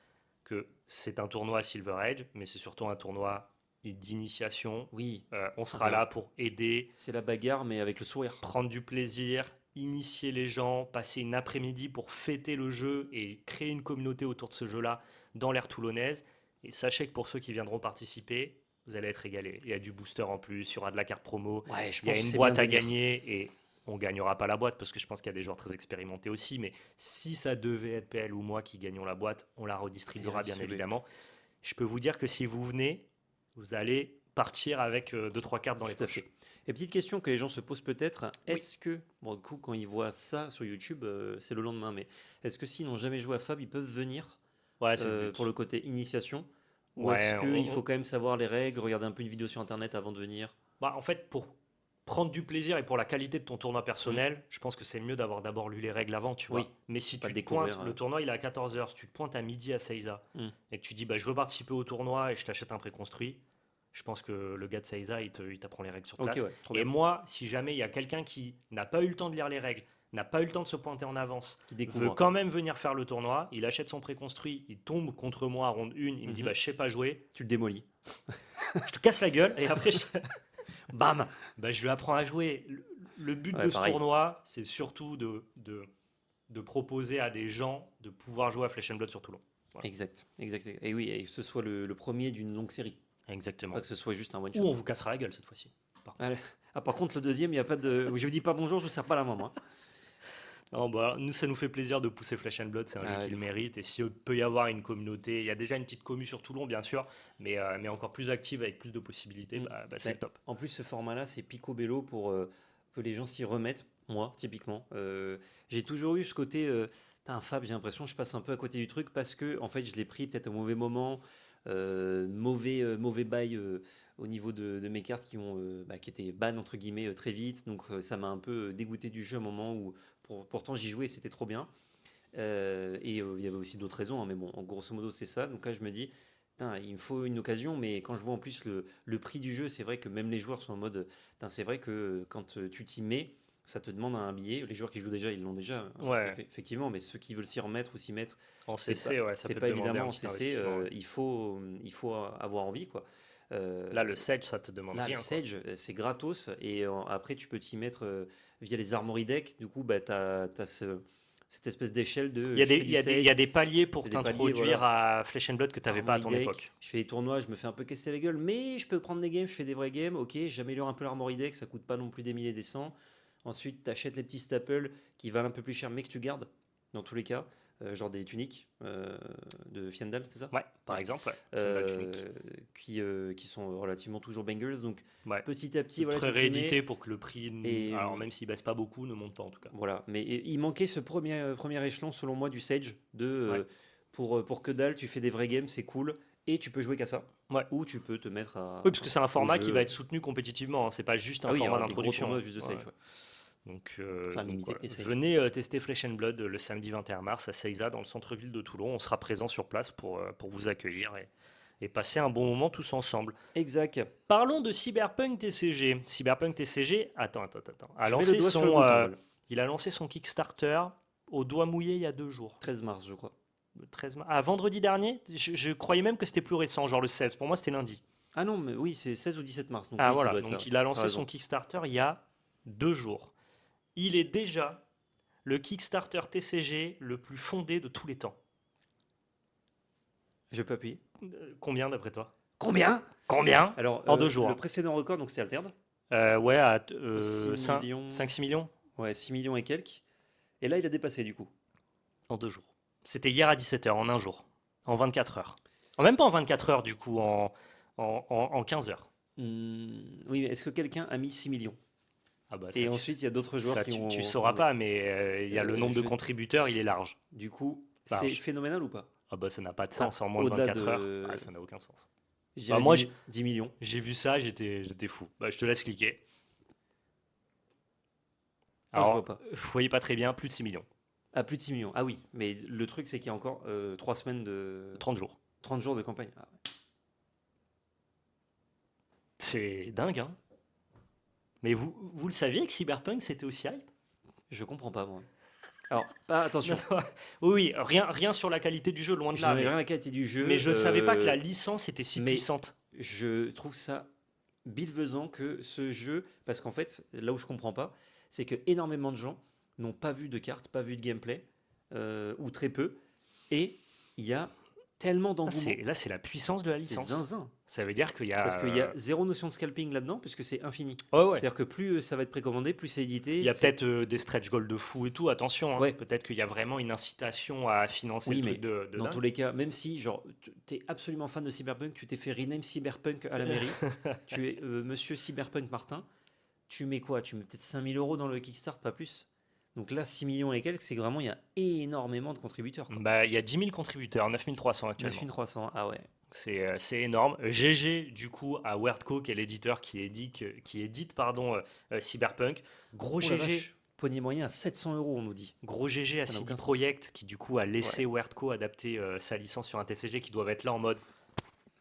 que c'est un tournoi Silver Edge, mais c'est surtout un tournoi d'initiation. Oui, On sera bien. là pour aider, c'est la bagarre, mais avec le sourire. prendre du plaisir, initier les gens, passer une après-midi pour fêter le jeu et créer une communauté autour de ce jeu-là dans l'ère toulonnaise. Et sachez que pour ceux qui viendront participer, vous allez être régalés. Il y a du booster en plus, il y aura de la carte promo, Ouais, je il y a pense que une c'est boîte bien à de venir. gagner et on gagnera pas la boîte parce que je pense qu'il y a des joueurs très expérimentés aussi. Mais si ça devait être PL ou moi qui gagnons la boîte, on la redistribuera bien Redistribuer. évidemment. Je peux vous dire que si vous venez, vous allez partir avec 2-3 cartes dans les Tout à poches. fait. Et petite question que les gens se posent peut-être, Oui. est-ce que, bon, du coup, quand ils voient ça sur YouTube, c'est le lendemain, mais est-ce que s'ils n'ont jamais joué à Fab, ils peuvent venir Ouais, c'est le but. pour le côté initiation? Ou Ouais, est-ce qu'il faut quand même savoir les règles, regarder un peu une vidéo sur Internet avant de venir? En fait, pour prendre du plaisir et pour la qualité de ton tournoi personnel, je pense que c'est mieux d'avoir d'abord lu les règles avant, tu vois. Oui. Mais si Pas tu te découvrir, pointes, le tournoi il est à 14h, si tu te pointes à midi à Seiza Mm. et que tu dis je veux participer au tournoi et je t'achète un préconstruit, je pense que le gars de Seiza il t'apprend les règles sur Ok, place. ouais, trop Et bien. moi, si jamais il y a quelqu'un qui n'a pas eu le temps de lire les règles, n'a pas eu le temps de se pointer en avance, Qui veut découvre. quand même venir faire le tournoi, il achète son préconstruit, il tombe contre moi à ronde 1, il me dit Mhm. je sais pas jouer, Tu le démolis. je te casse la gueule et après bam, je lui apprends à jouer. Le but Ouais, de ce pareil. tournoi, c'est surtout de proposer à des gens de pouvoir jouer à Flesh and Blood sur Toulon. Voilà. Exact, exact. Et oui, et que ce soit le premier d'une longue série. Exactement. Pas que ce soit juste un one Ou shot. on vous cassera la gueule cette fois-ci. Allez. Ah, par contre, le deuxième, il n'y a pas de. Je vous dis pas bonjour, je vous sers pas la main, moi. Non, nous, ça nous fait plaisir de pousser Flesh and Blood, c'est un jeu ouais, qui le de fou. mérite. Et s'il peut y avoir une communauté, il y a déjà une petite commu sur Toulon, bien sûr, mais encore plus active avec plus de possibilités, Mm. c'est Ouais. le top. En plus, ce format-là, c'est picobello pour que les gens s'y remettent. Moi, typiquement, j'ai toujours eu ce côté. T'as un Fab, j'ai l'impression, je passe un peu à côté du truc parce que, en fait, je l'ai pris peut-être au mauvais moment, mauvais bail au niveau de mes cartes qui étaient ban entre guillemets très vite. Donc, ça m'a un peu dégoûté du jeu à un moment où pourtant j'y jouais, c'était trop bien. Il y avait aussi d'autres raisons, hein, mais bon, en grosso modo, c'est ça. Donc là, je me dis, putain, il me faut une occasion, mais quand je vois en plus le prix du jeu, c'est vrai que même les joueurs sont en mode, putain, c'est vrai que quand tu t'y mets, ça te demande un billet. Les joueurs qui jouent déjà, ils l'ont déjà, Ouais, effectivement, mais ceux qui veulent s'y remettre ou s'y mettre, en c'est pas, CC, ouais, ça c'est peut pas te demander évidemment un en petit CC, investissement. Ouais. il faut avoir envie, quoi. Là, le Euh, Sedge, ça te demande Là, le rien, quoi. Sage, c'est gratos et après, tu peux t'y mettre via les Armory Deck. Du coup, bah, tu as, cette espèce d'échelle de je fais du Il y a Sage, des paliers pour c'est des paliers, t'introduire voilà. à Flesh and Blood que tu n'avais pas à Armory ton Deck, époque. je fais des tournois, je me fais un peu casser la gueule, mais je peux prendre des games, je fais des vrais games. Ok, j'améliore un peu l'Armory Deck, ça coûte pas non plus des milliers et des cents. Ensuite, tu achètes les petits staples qui valent un peu plus cher, mais que tu gardes dans tous les cas, genre des tuniques de Fiandal, c'est ça? Ouais, par Ouais. exemple, ouais. Fiandal Tunic. Qui sont relativement toujours bangers. Donc Ouais. petit à petit, voilà, Très tu t'y réédité mets. pour que le prix, Et alors même s'il baisse pas beaucoup, ne monte pas en tout cas. voilà. Mais il manquait ce premier échelon, selon moi, du Sage. Ouais. Pour que dalle, tu fais des vrais games, c'est cool. Et tu peux jouer qu'à ça. Ouais. Ou tu peux te mettre Oui, parce que c'est un au format qui va jeu. être soutenu compétitivement, hein. C'est pas juste un Ah oui, il y format aura des gros d'introduction, tournois hein. juste de Ouais. Sage. Ouais. Enfin, Donc limité voilà. et Sage. Venez tester Flesh and Blood le samedi 21 mars à Seiza, dans le centre-ville de Toulon. On sera présent sur place pour vous accueillir et passer un bon moment tous ensemble. Exact. Parlons de Cyberpunk TCG. Cyberpunk TCG, attends, a Je mets le lancé doigt sur le son, bouton. Voilà. il a lancé son Kickstarter au doigt mouillé il y a 2 jours. 13 mars, je crois. Le 13 mars. Ah, vendredi dernier, je croyais même que c'était plus récent, genre le 16. Pour moi, c'était lundi. Ah non, mais oui, c'est 16 ou 17 mars. Donc Ah oui, ça voilà, doit être ça. donc il a T'as lancé son raison. Kickstarter il y a 2 jours. Il est déjà le Kickstarter TCG le plus fondé de tous les temps. Je peux appuyer. Combien d'après toi? Combien? Combien? Alors, En 2 jours. le précédent record, donc c'était Altered. Ouais, à 6 millions. 5-6 millions Ouais, 6 millions et quelques. Et là, il a dépassé du coup. en 2 jours. C'était hier à 17h, en un jour. En 24 heures. Même pas en 24 heures, du coup, en 15 heures. Oui, mais est-ce que quelqu'un a mis 6 millions? Ah bah, Et ensuite, il y a d'autres joueurs ça, qui ont. tu sauras pas, mais il y a le nombre de je- contributeurs, il est large. Du coup, Large. c'est phénoménal ou pas? Ah bah, ça n'a pas de sens en moins de au-delà 24 de- heures. Ah, ça n'a aucun sens. Je dirais moi, 10 millions. J'ai vu ça, j'étais fou. Bah, je te laisse cliquer. Ah, je Alors, vois pas. vous voyez pas très bien, plus de 6 millions. Ah, plus de 6 millions. Ah oui, mais le truc, c'est qu'il y a encore 3 semaines 30 jours. 30 jours de campagne. Ah, ouais. C'est dingue, hein. Mais vous le saviez que Cyberpunk, c'était aussi hype? Je comprends pas, moi. Alors, attention, Oui, rien sur la qualité du jeu, loin de je là. n'en ai Mais, rien à la qualité du jeu. mais je savais pas que la licence était si mais- puissante. Je trouve ça bienfaisant que ce jeu, parce qu'en fait, là où je comprends pas, c'est que énormément de gens n'ont pas vu de cartes, pas vu de gameplay, ou très peu, et il y a tellement Ah, d'engouement. là, c'est la puissance de la C'est licence. zinzin. Ça veut dire qu'il y a. Parce qu'il y a zéro notion de scalping là-dedans, puisque c'est infini. Ouais, ouais. C'est-à-dire que plus ça va être précommandé, plus c'est édité. Il y a c'est- peut-être des stretch goals de fou et tout, attention, hein. Ouais. Peut-être qu'il y a vraiment une incitation à financer Oui, le mais truc de dans dingue. tous les cas, même si genre tu es absolument fan de Cyberpunk, tu t'es fait rename Cyberpunk à la mairie, tu es monsieur Cyberpunk Martin, tu mets quoi? Tu mets peut-être 5000 euros dans le Kickstart, pas plus. Donc là, 6 millions et quelques, c'est que vraiment, il y a énormément de contributeurs. Quoi. Bah, il y a 10 000 contributeurs, 9 300 actuellement. 9300, ah ouais. C'est énorme. GG, du coup, à Wordco, qui est l'éditeur qui édite Cyberpunk. Gros Oh la GG. vache, poignet moyen à 700 euros, on nous dit. Gros GG à Ça n'a CD aucun sens. Projekt, qui du coup a laissé Wordco adapter sa licence sur un TCG, qui doivent être là en mode.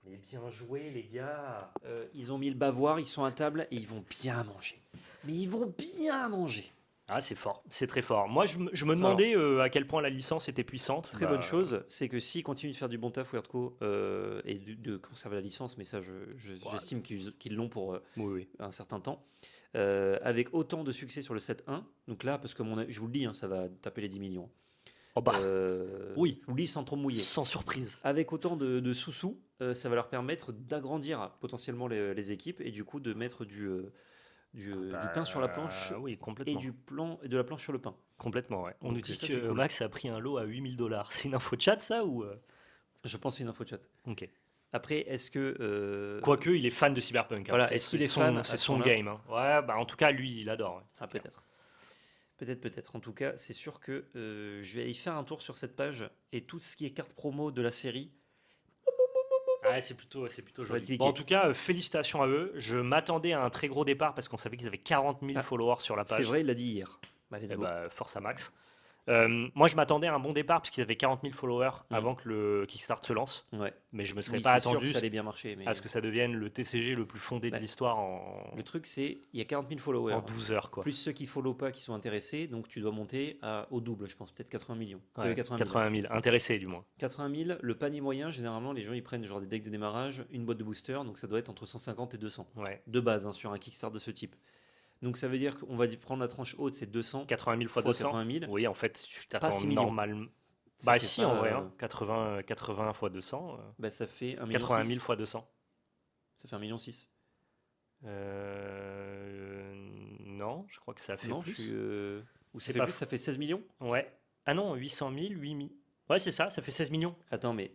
Mais bien joué, les gars. Ils ont mis le bavoir, ils sont à table et ils vont bien manger. Mais ils vont bien manger. Ah, c'est fort, c'est très fort. Moi, je me demandais à quel point la licence était puissante. Très bonne chose, c'est que s'ils continuent de faire du bon taf, Wordco, et de conserver la licence, mais ça, j'estime qu'ils l'ont pour Oui. un certain temps, avec autant de succès sur le 7-1, donc là, parce que je vous le dis, hein, ça va taper les 10 millions. Oh bah, oui. Je vous le dis sans trop me mouiller. Sans surprise. Avec autant de sous-sous, ça va leur permettre d'agrandir potentiellement les équipes et du coup de mettre du pain sur la planche Oui, et complètement. de la planche sur le pain. Complètement, ouais. On Donc, nous dit ça, que c'est cool. Max a pris un lot à 8 000 $. C'est une info de chat, ça, ou Je pense que c'est une info de chat. Ok. Après, est-ce que... Quoique, il est fan de Cyberpunk. Hein. Voilà, est-ce qu'il est fan à C'est ce son point-là game. Hein. Ouais, bah en tout cas, lui, il adore. Ouais. Ah, peut-être. Peut-être. En tout cas, c'est sûr que je vais aller faire un tour sur cette page et tout ce qui est carte promo de la série. Ouais, c'est plutôt Ça va joli. être cliqué. Bon, en tout cas, félicitations à eux. Je m'attendais à un très gros départ parce qu'on savait qu'ils avaient 40 000 Ah, followers sur la page. C'est vrai, il l'a dit hier. Bah, let's Eh go. bah, force à Max. Moi, je m'attendais à un bon départ parce qu'ils avaient 40 000 followers avant que le Kickstart se lance. Ouais. Mais je me serais Oui, pas c'est sûr que attendu ça allait bien marcher. Mais à ce que ça devienne le TCG le plus fondé de bah, l'histoire en, le truc, c'est il y a 40 000 followers, en 12 heures, quoi. plus ceux qui follow pas, qui sont intéressés. Donc, tu dois monter au double, je pense. Peut-être 80 millions. Ouais, 80 000. 80 000, intéressés du moins. 80 000, le panier moyen, généralement, les gens ils prennent genre des decks de démarrage, une boîte de booster, donc ça doit être entre 150 et 200 Ouais. de base hein, sur un Kickstarter de ce type. Donc ça veut dire qu'on va prendre la tranche haute, c'est 200 80 000 fois fois 200. 80 000, Oui, en fait, tu pas t'attends 6 millions. normalement. Ça Bah fait si, pas, en vrai, hein. 80 fois 200. bah, ça fait 1 million 80 6. 000 fois 200. Ça fait 1 million 6. Non, je crois que ça fait Non, plus. ou ça C'est fait pas plus, ça fait 16 millions. Ouais. Ah non, 800 000, 8 000. Ouais, c'est ça, ça fait 16 millions. Attends, mais...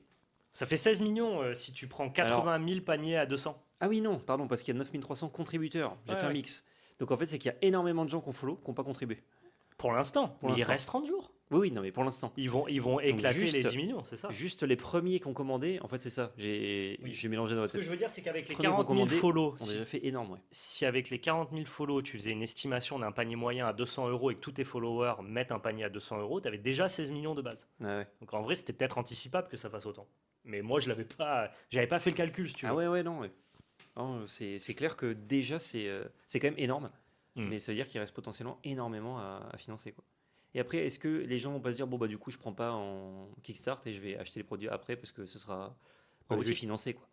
Ça fait 16 millions si tu prends 80 000 paniers à 200. Ah oui, non, pardon, parce qu'il y a 9300 contributeurs. J'ai Ouais, fait un ouais. mix. Donc en fait, c'est qu'il y a énormément de gens qui ont follow, qui n'ont pas contribué. Pour l'instant. Pour Mais il l'instant. reste 30 jours. Oui, oui, non, mais pour l'instant. Ils vont éclater juste- les 10 millions, c'est ça. Juste les premiers qui ont commandé, en fait, c'est ça. J'ai Oui. mélangé dans la Ce que tête. je veux dire, c'est qu'avec les Premiers qui ont 40 000 commandé, follow, On a déjà fait énorme, ouais. si avec les 40 000 follow, tu faisais une estimation d'un panier moyen à 200 euros et que tous tes followers mettent un panier à 200 euros, tu avais déjà 16 millions de base. Ouais. Donc en vrai, c'était peut-être anticipable que ça fasse autant. Mais moi, j'avais pas fait le calcul, si tu veux. Ah ouais, non, ouais. Non, c'est clair que déjà, c'est quand même énorme. Mm. Mais ça veut dire qu'il reste potentiellement énormément à financer, quoi. Et après, est-ce que les gens vont pas se dire, bon, bah, du coup, je prends pas en Kickstart et je vais acheter les produits après parce que ce sera Pas je vais utile. financer, quoi.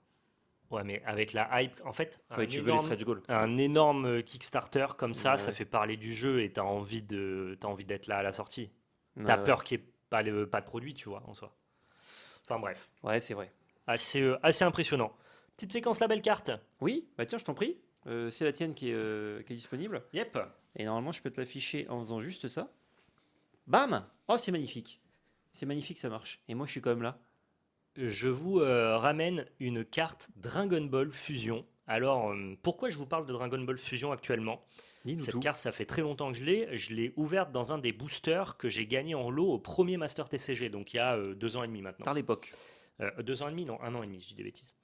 Ouais, mais avec la hype, en fait, Ouais, tu veux les stretch goals. un énorme Kickstarter comme ça, Ouais, ça ouais. fait parler du jeu et t'as envie d'être là à la sortie. Ouais, T'as ouais. peur qu'il n'y ait pas de produit, tu vois, en soi. Enfin bref, Ouais, c'est vrai. assez impressionnant. Petite séquence label carte. Oui, bah tiens, je t'en prie. C'est la tienne qui est disponible. Yep. Et normalement, je peux te l'afficher en faisant juste ça. Bam! Oh, c'est magnifique. C'est magnifique, ça marche. Et moi, je suis quand même là. Je vous ramène une carte Dragon Ball Fusion. Alors, pourquoi je vous parle de Dragon Ball Fusion actuellement? Dis-nous Cette tout. carte, ça fait très longtemps que je l'ai. Je l'ai ouverte dans un des boosters que j'ai gagné en lot au premier Master TCG, donc il y a 2 ans et demi maintenant. Tard l'époque. 2 ans et demi, non, 1 an et demi, je dis des bêtises.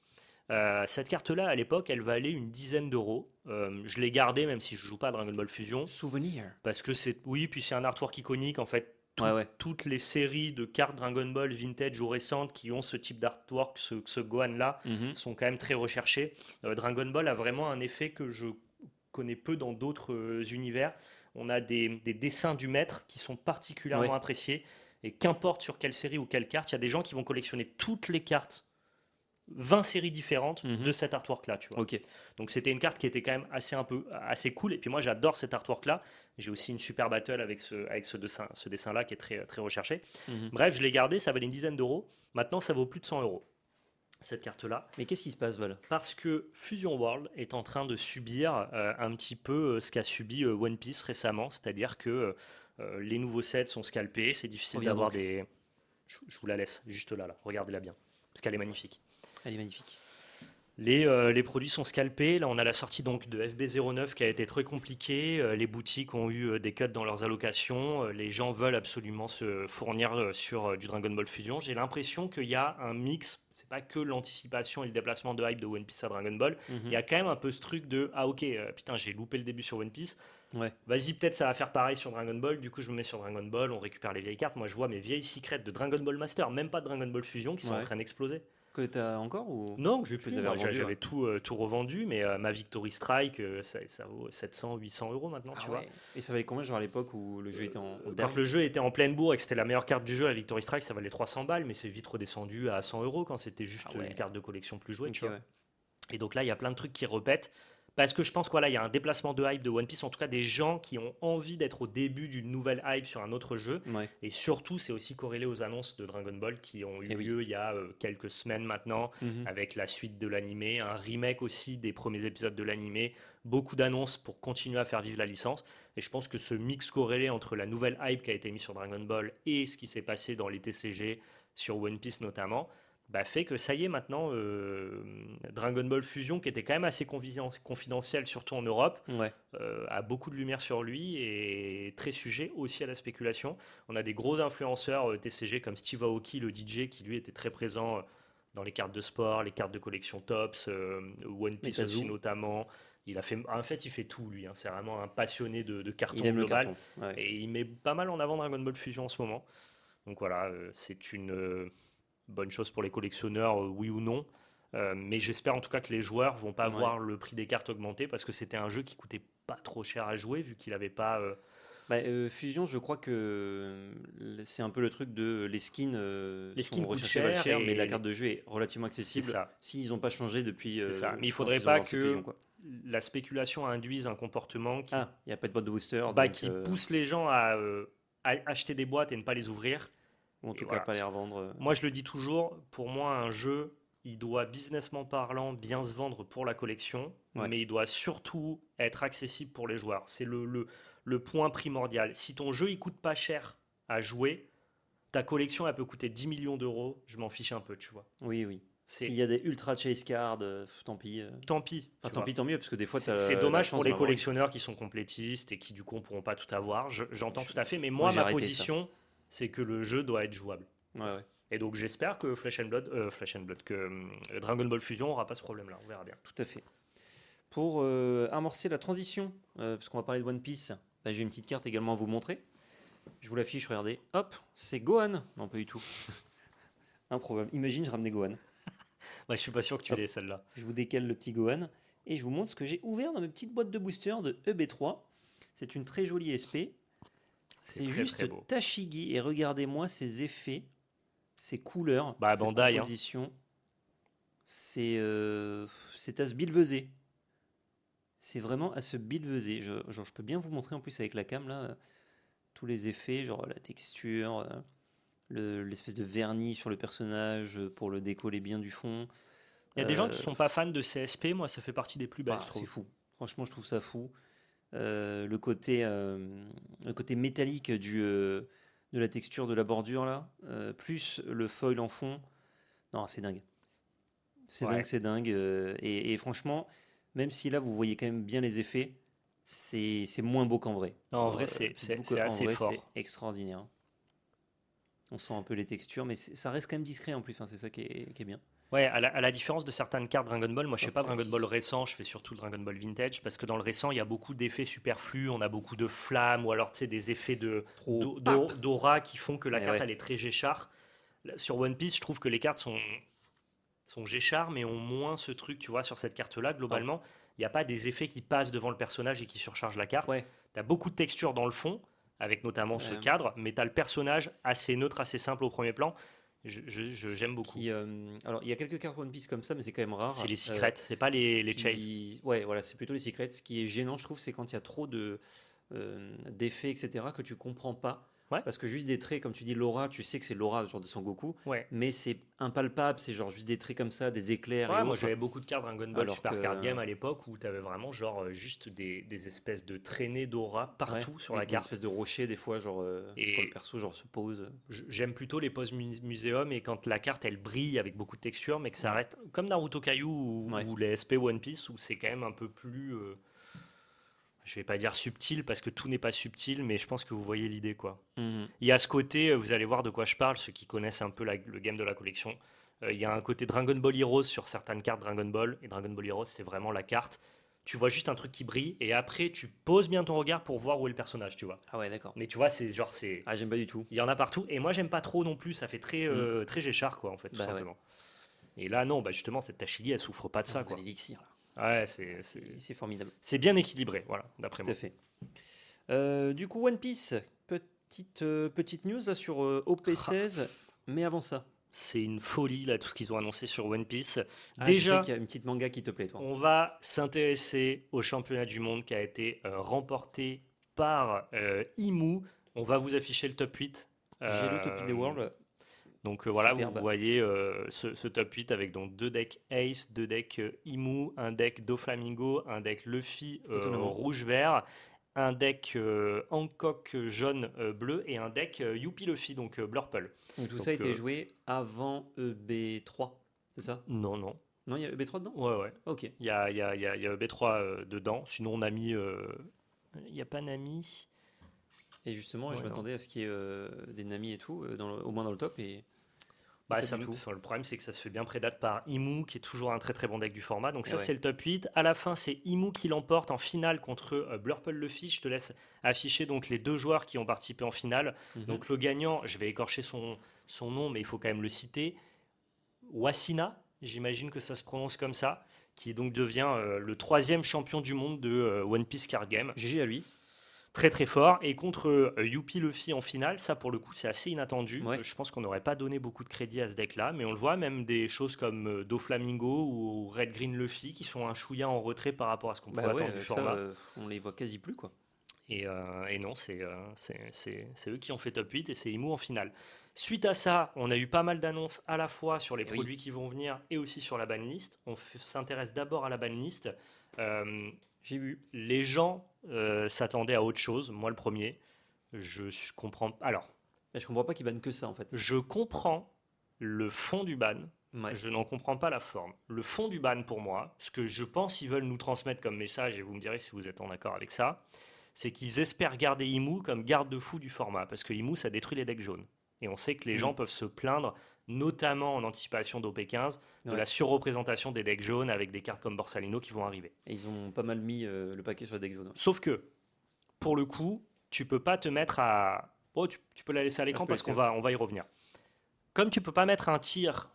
Cette carte-là, à l'époque, elle valait une dizaine d'euros. Je l'ai gardée, même si je joue pas à Dragon Ball Fusion, Souvenir. parce que puis c'est un artwork iconique. En fait, Ouais. toutes les séries de cartes Dragon Ball vintage ou récentes qui ont ce type d'artwork, ce Gohan-là, Mhm. sont quand même très recherchés. Dragon Ball a vraiment un effet que je connais peu dans d'autres univers. On a des dessins du maître qui sont particulièrement Ouais. appréciés. Et qu'importe sur quelle série ou quelle carte, il y a des gens qui vont collectionner toutes les cartes, 20 séries différentes Mhm. de cet artwork-là, tu vois. Ok. Donc c'était une carte qui était quand même assez cool. Et puis moi j'adore cet artwork-là. J'ai aussi une super battle avec ce dessin-là qui est très, très recherché. Mhm. Bref, je l'ai gardé, ça valait une dizaine d'euros. Maintenant ça vaut plus de 100 euros, cette carte-là. Mais qu'est-ce qui se passe, Val? Parce que Fusion World est en train de subir un petit peu ce qu'a subi One Piece récemment. C'est-à-dire que les nouveaux sets sont scalpés. C'est difficile Reviens d'avoir donc. des... Je vous la laisse juste là. Regardez-la bien. Parce qu'elle est magnifique. Elle est magnifique. Les produits sont scalpés. Là, on a la sortie donc de FB09 qui a été très compliquée. Les boutiques ont eu des cuts dans leurs allocations. Les gens veulent absolument se fournir sur du Dragon Ball Fusion. J'ai l'impression qu'il y a un mix. C'est pas que l'anticipation et le déplacement de hype de One Piece à Dragon Ball. Mhm. Il y a quand même un peu ce truc de ah ok putain j'ai loupé le début sur One Piece. Ouais. Vas-y peut-être ça va faire pareil sur Dragon Ball. Du coup je me mets sur Dragon Ball. On récupère les vieilles cartes. Moi je vois mes vieilles secrets de Dragon Ball Master, même pas de Dragon Ball Fusion, qui sont en Ouais. train d'exploser. Que t'as encore ou... Non, je les plus. avais Moi, revendus, j'avais ouais. tout revendu, mais ma Victory Strike, ça vaut 700, 800 euros maintenant, Ah tu ouais. vois. Et ça valait combien, genre à l'époque où le jeu était en Quand berne? le jeu était en pleine bourre et que c'était la meilleure carte du jeu, la Victory Strike, ça valait 300 balles, mais c'est vite redescendu à 100 euros quand c'était juste Ah ouais. une carte de collection plus jouée, Ok, tu vois. ouais. Et donc là, il y a plein de trucs qui repètent. Parce que je pense qu'il y a un déplacement de hype de One Piece, en tout cas des gens qui ont envie d'être au début d'une nouvelle hype sur un autre jeu. Ouais. Et surtout, c'est aussi corrélé aux annonces de Dragon Ball qui ont eu Eh oui. lieu il y a quelques semaines maintenant, Mhm. avec la suite de l'animé, un remake aussi des premiers épisodes de l'animé, beaucoup d'annonces pour continuer à faire vivre la licence. Et je pense que ce mix corrélé entre la nouvelle hype qui a été mise sur Dragon Ball et ce qui s'est passé dans les TCG, sur One Piece notamment, fait que ça y est maintenant, Dragon Ball Fusion, qui était quand même assez confidentiel, surtout en Europe, Ouais. a beaucoup de lumière sur lui et est très sujet aussi à la spéculation. On a des gros influenceurs TCG comme Steve Aoki, le DJ, qui lui était très présent dans les cartes de sport, les cartes de collection Tops, One Piece Metazu. aussi notamment. En fait, il fait tout lui, hein. C'est vraiment un passionné de carton Il aime le global. carton. Ouais. Et il met pas mal en avant Dragon Ball Fusion en ce moment. Donc voilà, c'est une bonne chose pour les collectionneurs, oui ou non. Mais j'espère en tout cas que les joueurs vont pas Ouais. voir le prix des cartes augmenter parce que c'était un jeu qui coûtait pas trop cher à jouer vu qu'il avait pas. Fusion, je crois que c'est un peu le truc de les skins Les skins sont coûtent recherchés, valent cher cher, mais la et carte de jeu est relativement c'est accessible ça. s'ils n'ont pas changé depuis C'est ça. Mais il quand faudrait ils ont pas lancé Fusion, que quoi. la spéculation induise un comportement Ah, il n'y a pas de boîte de booster, bah, donc qui pousse les gens à acheter des boîtes et ne pas les ouvrir. ou en Et tout cas voilà. pas les revendre. Moi, je le dis toujours, pour moi, un jeu, il doit businessment parlant bien se vendre pour la collection, Ouais. mais il doit surtout être accessible pour les joueurs. C'est le point primordial. Si ton jeu, il coûte pas cher à jouer, ta collection, elle peut coûter 10 millions d'euros, je m'en fiche un peu, tu vois. Oui, oui. C'est S'il y a des ultra chase cards, tant pis. tant pis. Enfin, Tu tant vois. pis, tant mieux, parce que des fois, tu C'est as la dommage chance pour d'en les avoir une. collectionneurs qui sont complétistes et qui du coup ne pourront pas tout avoir. J'entends Je- tout à fait, mais Moi, moi j'ai ma arrêté ça. position c'est que le jeu doit être jouable. Ouais, ouais. Et donc j'espère que Flesh and Blood, que Dragon Ball Fusion aura pas ce problème-là. On verra bien. Tout à fait. Pour amorcer la transition, parce qu'on va parler de One Piece, bah, j'ai une petite carte également à vous montrer. Je vous l'affiche, regardez. Hop, c'est Gohan. Non, pas du tout. Improbable. Imagine, je ramenais Gohan. Ouais, je suis pas sûr que tu Hop. l'aies celle-là. Je vous décale le petit Gohan et je vous montre ce que j'ai ouvert dans mes petites boîtes de booster de EB3. C'est une très jolie SP. C'est très, juste très beau. Tashigi et regardez-moi ces effets, ces couleurs, Bah, cette Bandai, hein. composition. C'est à se bilveuser. C'est vraiment à se bilveuser. Genre, je peux bien vous montrer en plus avec la cam là tous les effets, genre la texture, l'espèce de vernis sur le personnage pour le décoller bien du fond. Il y a des gens qui sont pas fans de CSP. Moi, ça fait partie des plus belles, Ah, je c'est trouve. fou. Franchement, je trouve ça fou. Le côté métallique de la texture de la bordure là, plus le foil en fond. Non, c'est dingue. C'est Ouais. dingue, c'est dingue. Et franchement, même si là vous voyez quand même bien les effets, c'est moins beau qu'en vrai. Non, en vrai, c'est dites-vous c'est qu'en assez vrai, fort. c'est extraordinaire. On sent un peu les textures, mais ça reste quand même discret en plus. Hein, c'est ça qui est bien. Ouais, à la différence de certaines cartes Dragon Ball, moi je fais Hop, pas là, Dragon ici. Ball récent, je fais surtout le Dragon Ball Vintage parce que dans le récent il y a beaucoup d'effets superflus, on a beaucoup de flammes ou alors tu sais des effets Trop pap. d'aura qui font que la Mais carte ouais. elle est très G-Char. Sur One Piece, je trouve que les cartes sont G-Char mais ont moins ce truc, tu vois, sur cette carte-là globalement, il n'y a pas des effets qui passent devant le personnage et qui surchargent la carte. Ouais. Tu as beaucoup de textures dans le fond avec notamment ce Ouais. cadre, mais tu as le personnage assez neutre, assez simple au premier plan. J'aime beaucoup. Alors, il y a quelques cartes One Piece comme ça, mais c'est quand même rare. C'est les secrets, c'est pas les chase. Ouais, voilà, c'est plutôt les secrets. Ce qui est gênant, je trouve, c'est quand il y a trop d'effets, etc., que tu comprends pas. Ouais. Parce que juste des traits, comme tu dis, l'aura, tu sais que c'est l'aura, genre de Son Goku, Ouais. mais c'est impalpable, c'est genre juste des traits comme ça, des éclairs Ouais, et moi autres. j'avais beaucoup de cartes Dragon Ball Alors Super que- Card Game à l'époque où t'avais vraiment genre juste des espèces de traînées d'aura partout Ouais, sur la avec des carte. espèces de rochers, des fois, genre, Et- quand le perso genre, se pose. J'aime plutôt les poses muséum et quand la carte elle brille avec beaucoup de texture mais que ça Ouais. reste comme Naruto Kaiju Ouais. ou les SP One Piece où c'est quand même un peu plus je vais pas dire subtil parce que tout n'est pas subtil mais je pense que vous voyez l'idée quoi. Mhm. Il y a ce côté, vous allez voir de quoi je parle, ceux qui connaissent un peu le game de la collection. Il y a un côté Dragon Ball Heroes sur certaines cartes Dragon Ball, et Dragon Ball Heroes, c'est vraiment la carte. Tu vois juste un truc qui brille, et après, tu poses bien ton regard pour voir où est le personnage, tu vois. Ah ouais, d'accord. Mais tu vois, c'est genre, c'est. Ah, j'aime pas du tout. Il y en a partout, et moi, j'aime pas trop non plus, ça fait très, très Géchard, quoi, en fait, tout Bah ouais. simplement. Et là, non, bah justement, cette Tachili, elle souffre pas de ça, On a quoi. l'élixir, là. Ouais, C'est formidable. c'est bien équilibré, voilà, d'après Tout à moi. fait. Du coup, One Piece, petite news là sur OP16, mais avant ça. C'est une folie, là, tout ce qu'ils ont annoncé sur One Piece. Ah, Déjà. je sais qu'il y a une petite manga qui te plaît, toi. On va s'intéresser au championnat du monde qui a été remporté par Imu. On va vous afficher le top 8. J'ai le top 8 des World. Donc voilà, vous Superbe. voyez ce top 8 avec donc 2 decks Ace, 2 decks Imu, un deck Doflamingo, un deck Luffy Étonnamment. rouge-vert, un deck Hancock jaune-bleu et un deck Youpi Luffy, donc Blurple. Donc tout ça a Donc, été joué avant EB3, c'est ça? Non, non. Non, il y a EB3 dedans? Ouais, ouais. Ok. Il y a EB3 dedans. Sinon, on a mis. Il n'y a pas Nami. Et justement, Ouais, je non. m'attendais à ce qu'il y ait des Nami et tout, au moins dans le top. Et Ou Bah, pas du tout? le problème, c'est que ça se fait bien prédate par Imu, qui est toujours un très très bon deck du format. Donc Et ça, c'est ouais. le top 8. À la fin, c'est Imu qui l'emporte en finale contre Blurple Luffy. Je te laisse afficher donc les deux joueurs qui ont participé en finale. Mhm. Donc le gagnant, je vais écorcher son nom, mais il faut quand même le citer. Wasina, j'imagine que ça se prononce comme ça, qui donc devient le troisième champion du monde de One Piece Card Game. GG à lui. Très très fort. Et contre Youpi Luffy en finale, ça pour le coup c'est assez inattendu. Ouais. Je pense qu'on n'aurait pas donné beaucoup de crédit à ce deck là, mais on le voit, même des choses comme Doflamingo ou Red Green Luffy qui sont un chouïa en retrait par rapport à ce qu'on pouvait Bah ouais, attendre du ça, format. on les voit quasi plus, quoi. Et non, c'est eux qui ont fait top 8 et c'est Imu en finale. Suite à ça, on a eu pas mal d'annonces à la fois sur les Et oui. produits qui vont venir et aussi sur la banlist. S'intéresse d'abord à la banlist. Euh, J'ai vu. les gens s'attendaient à autre chose, moi le premier. Comprends. Alors, Mais je comprends pas qu'ils bannent que ça, en fait. je comprends le fond du ban, Ouais. je n'en comprends pas la forme. Le fond du ban pour moi, ce que je pense qu'ils veulent nous transmettre comme message, et vous me direz si vous êtes en accord avec ça, c'est qu'ils espèrent garder Imu comme garde-fou du format, parce que Imu ça détruit les decks jaunes. Et on sait que les gens Mm. peuvent se plaindre, notamment en anticipation d'OP15, de Ouais. la surreprésentation des decks jaunes avec des cartes comme Borsalino qui vont arriver. Et ils ont pas mal mis le paquet sur le deck jaune. Sauf que, pour le coup, tu peux pas te mettre à. Oh, tu peux la laisser à l'écran je peux parce qu'on laisser, va, on va y revenir. Comme tu peux pas mettre un tir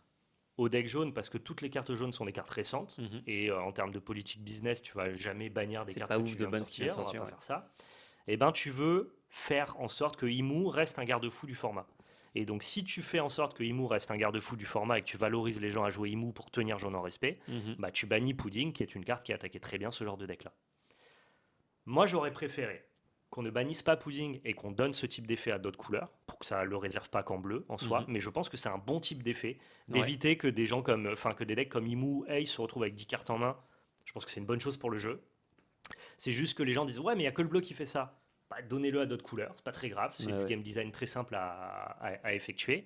au deck jaune parce que toutes les cartes jaunes sont des cartes récentes Mhm. et en termes de politique business, tu vas jamais bannir des C'est cartes pas que ouf tu de viens ban ce qui vient de sortir, on sortir, va pas ouais. faire ça. Et ben tu veux faire en sorte que Imu reste un garde-fou du format. Et donc si tu fais en sorte que Imu reste un garde-fou du format et que tu valorises les gens à jouer Imu pour tenir jaune en respect, Mhm. bah tu bannis Pudding qui est une carte qui attaquait très bien ce genre de deck là. Moi, j'aurais préféré qu'on ne bannisse pas Pudding et qu'on donne ce type d'effet à d'autres couleurs, pour que ça ne le réserve pas qu'en bleu en soi, Mhm. mais je pense que c'est un bon type d'effet, Ouais. d'éviter que des gens comme, enfin, que des decks comme Imu, Ace se retrouvent avec 10 cartes en main. Je pense que c'est une bonne chose pour le jeu. C'est juste que les gens disent ouais, mais il n'y a que le bleu qui fait ça. Bah, donnez-le à d'autres couleurs, c'est pas très grave, c'est Ouais, du ouais. game design très simple à effectuer.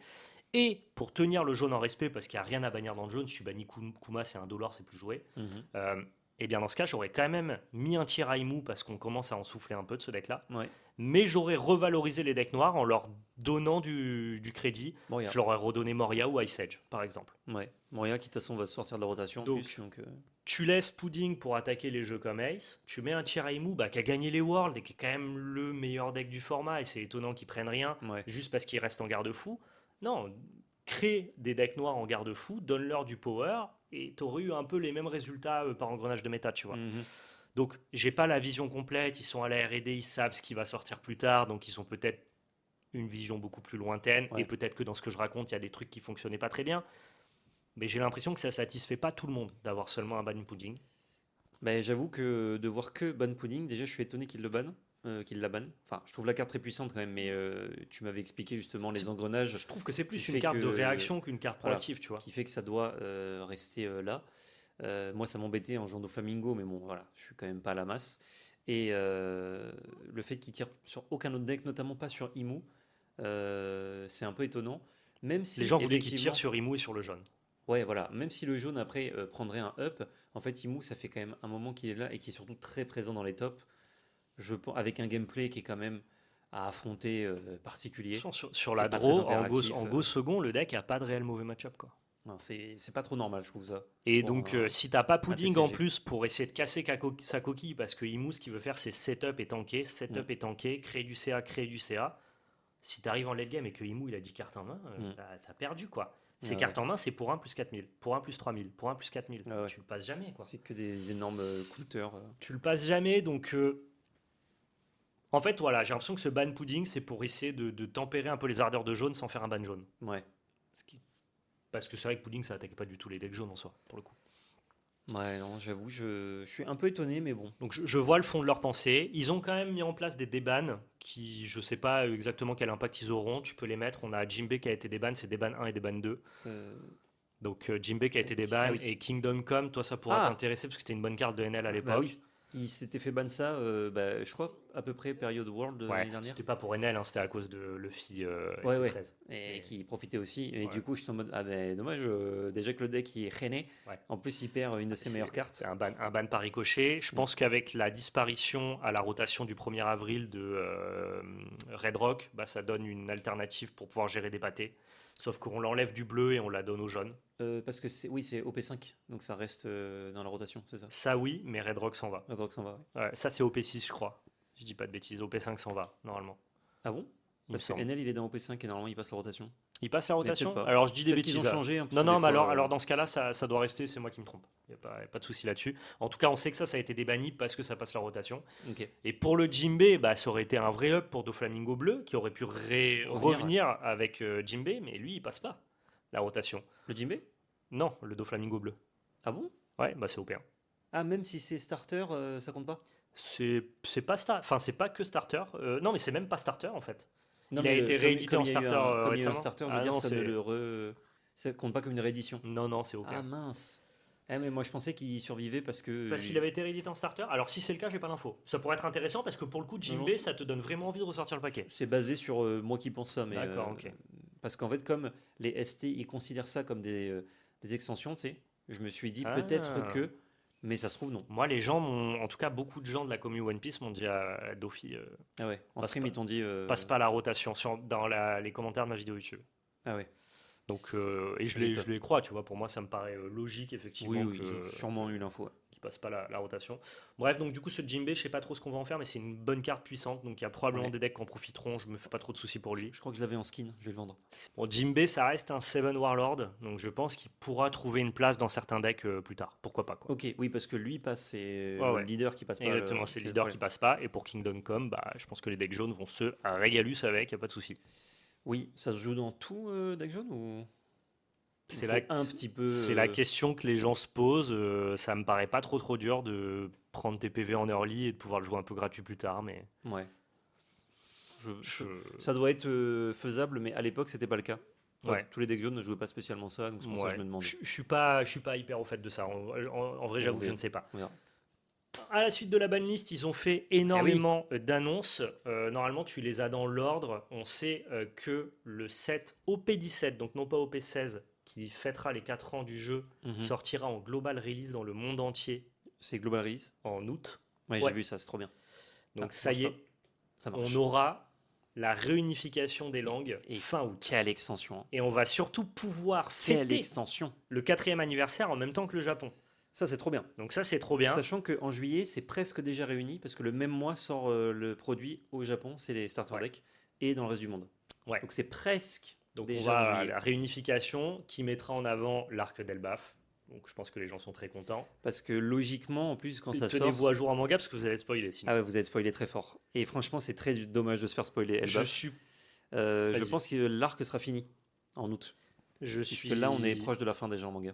Et pour tenir le jaune en respect, parce qu'il n'y a rien à bannir dans le jaune, si tu bannis Kuma, c'est $1, c'est plus joué. Mhm. Et bien dans ce cas, j'aurais quand même mis un tir à Imu parce qu'on commence à en souffler un peu de ce deck-là. Ouais. Mais j'aurais revalorisé les decks noirs en leur donnant du crédit. Moria. Je leur aurais redonné Moria ou Ice Edge, par exemple. Ouais. Moria qui de toute façon va sortir de la rotation en Donc, plus. Donc, Tu laisses Pudding pour attaquer les jeux comme Ace. Tu mets un tir à Imu qui a gagné les Worlds et qui est quand même le meilleur deck du format. Et c'est étonnant qu'ils prennent rien ouais. juste parce qu'il reste en garde-fou. Non, crée des decks noirs en garde-fou, donne-leur du power et t'aurais eu un peu les mêmes résultats par engrenage de méta, tu vois. Mhm. Donc, j'ai pas la vision complète. Ils sont à la R&D, ils savent ce qui va sortir plus tard, donc ils ont peut-être une vision beaucoup plus lointaine. Ouais. Et peut-être que dans ce que je raconte, il y a des trucs qui fonctionnaient pas très bien. Mais j'ai l'impression que ça satisfait pas tout le monde d'avoir seulement un ban pudding. Bah, j'avoue que de voir que ban Pudding, déjà je suis étonné qu'il le banne. Qu'il la banne. Enfin, je trouve la carte très puissante quand même, mais tu m'avais expliqué justement les engrenages Je trouve que c'est plus qui une fait carte de que- réaction qu'une carte voilà, proactive, tu vois. qui fait que ça doit rester là. Moi, ça m'embêtait en jouant au Flamingo, mais bon, voilà, je suis quand même pas à la masse. Et le fait qu'il tire sur aucun autre deck, notamment pas sur Imu, c'est un peu étonnant. Même si Les gens voulaient qu'il effectivement- tire sur Imu et sur le jaune. Ouais, voilà. Même si le jaune après prendrait un up, en fait, Imu, ça fait quand même un moment qu'il est là et qui est surtout très présent dans les tops. Avec un gameplay qui est quand même à affronter particulier. Sur C'est la pas draw, très en go, interactif, second, le deck a pas de réel mauvais match-up, quoi. Non, c'est pas trop normal, je trouve ça. Et Pour donc, un- si t'as pas Pudding en TCG. plus pour essayer de casser sa coquille, parce que Imu, ce qu'il veut faire, c'est setup et tanker, setup et tanker, créer du CA, créer du CA. Si t'arrives en late game et que Imu, il a 10 cartes en main, t'as perdu, quoi. Ces Ouais, cartes en main, c'est pour 1 plus 4000, pour 1 plus 3000, pour 1 plus 4000. Ah ouais. Tu le passes jamais, quoi. C'est que des énormes coûteurs. Tu le passes jamais, donc... En fait, voilà, j'ai l'impression que ce ban pudding, c'est pour essayer de tempérer un peu les ardeurs de jaune sans faire un ban jaune. Ouais. Parce que c'est vrai que pudding, ça attaque pas du tout les decks jaunes en soi, pour le coup. Ouais, non, j'avoue, je suis un peu étonné, mais bon. Donc je vois le fond de leur pensée. Ils ont quand même mis en place des débans qui, je sais pas exactement quel impact ils auront. Tu peux les mettre. On a Jimbe qui a été déban, c'est déban 1 et déban 2. Euh, Donc Jimbe qui a été déban Ah oui. et Kingdom Come, toi ça pourra Ah t'intéresser parce que c'était une bonne carte de NL à Bah l'époque. oui. Il s'était fait ban ça, je crois, à peu près période World Ouais, l'année dernière. c'était pas pour Enel, hein, c'était à cause de Luffy Ouais, ouais. ST13. Et Et- qui profitait aussi. Et ouais, du coup, je suis en mode, ah ben dommage, déjà que le deck il est rené. ouais. En plus, il perd une de ses meilleures C'est cartes. un ban par ricochet. Je Mm. pense qu'avec la disparition à la rotation du 1er avril de Red Rock, bah, ça donne une alternative pour pouvoir gérer des pâtés. Sauf qu'on l'enlève du bleu et on la donne au jaune. Parce que oui, c'est OP5, donc ça reste dans la rotation, c'est ça. Ça oui, mais Red Rock s'en va. Red Rock s'en va. Ouais. Ouais, ça c'est OP6 je crois. Je dis pas de bêtises, OP5 s'en va normalement. Ah bon? Il me Parce que semble. NL il est dans OP5 et normalement il passe la rotation. Il passe la Mais peut-être rotation. pas. Alors je dis des Peut-être qu'ils bêtises ont là. changé, hein, parce Non, que non, des mais fois, alors dans ce cas-là, ça doit rester, c'est moi qui me trompe. Il n'y a pas de souci là-dessus. En tout cas, on sait que ça a été débanni parce que ça passe la rotation. Ok. Et pour le Jinbe, bah, ça aurait été un vrai up pour Doflamingo bleu qui aurait pu revenir avec Jinbe, mais lui, il passe pas la rotation. Le Jimbe? Non, le Doflamingo bleu. Ah bon? Ouais, bah c'est OP1. Ah, même si c'est starter, ça compte pas? C'est pas enfin c'est pas que starter. Non, mais c'est même pas starter en fait. Non, Il a mais été réédité en starter comme il y a eu un récemment. starter, je veux Ah dire, non, ça ne ça compte pas comme une réédition. non, c'est OP1. Ah mince. Ah, mais moi je pensais qu'il survivait parce que. Parce qu'il avait été réédité en starter. Alors si c'est le cas, j'ai pas l'info. Ça pourrait être intéressant parce que pour le coup, Non, non, Jinbe, ça te donne vraiment envie de ressortir le paquet. C'est basé sur moi qui pense ça, mais. D'accord, ok. Parce qu'en fait, comme les ST, ils considèrent ça comme des extensions, tu sais, je me suis dit peut-être Ah. que. Mais ça se trouve, non. Moi, les gens en tout cas, beaucoup de gens de la commu One Piece m'ont dit à Dofi, Ah ouais, en Passe stream, pas. ils t'ont dit. passe pas la rotation dans les commentaires de ma vidéo YouTube. Ah ouais. Donc, et je J'ai peur. les crois, tu vois. Pour moi, ça me paraît logique, effectivement, Oui, ils ont sûrement eu l'info. Ouais. qu'il passe pas la rotation. Bref, donc du coup, ce Jinbe, je sais pas trop ce qu'on va en faire, mais c'est une bonne carte puissante. Donc, il y a probablement Ouais. des decks qui en profiteront. Je me fais pas trop de soucis pour lui. Je crois que je l'avais en skin, je vais le vendre. Bon, Jinbe, ça reste un 7 Warlord. Donc, je pense qu'il pourra trouver une place dans certains decks plus tard. Pourquoi pas, quoi. Ok, oui, parce que lui passe, c'est Ouais, le ouais. leader qui passe pas. Exactement, c'est le leader qui passe pas. Et pour Kingdom Come, bah, je pense que les decks jaunes vont se régalus avec, y a pas de souci. Oui, ça se joue dans tout deck jaune ou. C'est Il faut un petit peu. C'est la question que les gens se posent. Ça me paraît pas trop dur de prendre tes PV en early et de pouvoir le jouer un peu gratuit plus tard, mais Ouais. je- Ça doit être faisable, mais à l'époque, c'était pas le cas. Enfin, Ouais. tous les decks jaunes ne jouaient pas spécialement ça, donc c'est pour ça que je ouais. me demande. Je suis pas hyper au fait de ça. En vrai, On j'avoue que je verra. ne sais pas. On verra. À la suite de la banlist, ils ont fait énormément d'annonces. Normalement, tu les as dans l'ordre. On sait que le set OP17, donc non pas OP16, qui fêtera les 4 ans du jeu, Mhm. sortira en global release dans le monde entier C'est Global Release. en août. Ouais, Ouais. j'ai vu ça, c'est trop bien. Donc Ah, ça y marche est, Ça marche. on aura la réunification des langues Et fin août. quelle extension. Hein. Et on va surtout pouvoir Quelle fêter extension. le 4e anniversaire en même temps que le Japon. Ça, c'est trop bien. Donc ça, c'est trop bien. Sachant qu'en juillet, c'est presque déjà réuni, parce que le même mois sort le produit au Japon, c'est les starter Ouais. decks, et dans le reste du monde. Ouais. Donc c'est presque Donc on déjà va en à juillet. la réunification qui mettra en avant l'arc d'Elbaf. Donc je pense que les gens sont très contents. Parce que logiquement, en plus, quand ça Tenez-vous sort. à jour en manga parce que vous allez spoiler sinon. Ah ouais, vous êtes spoilé très fort. Et franchement, c'est très dommage de se faire spoiler je Elbaf. suis, Je Vas-y. pense que l'arc sera fini en août. je Puisque suis là, on est proche de la fin déjà en manga.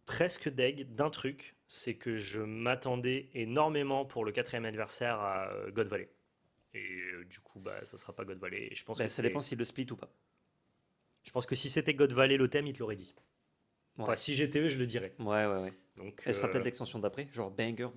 presque deg d'un truc, c'est que je m'attendais énormément pour le 4e anniversaire à God Valley. Et du coup, bah, ça sera pas God Valley. Et je pense Bah, que ça dépend s'il le split ou pas. Je pense que si c'était God Valley le thème, il te l'aurait dit. Ouais. Enfin, si j'étais eux, je le dirais. Ouais. Donc, Elle sera peut-être l'extension d'après, genre banger.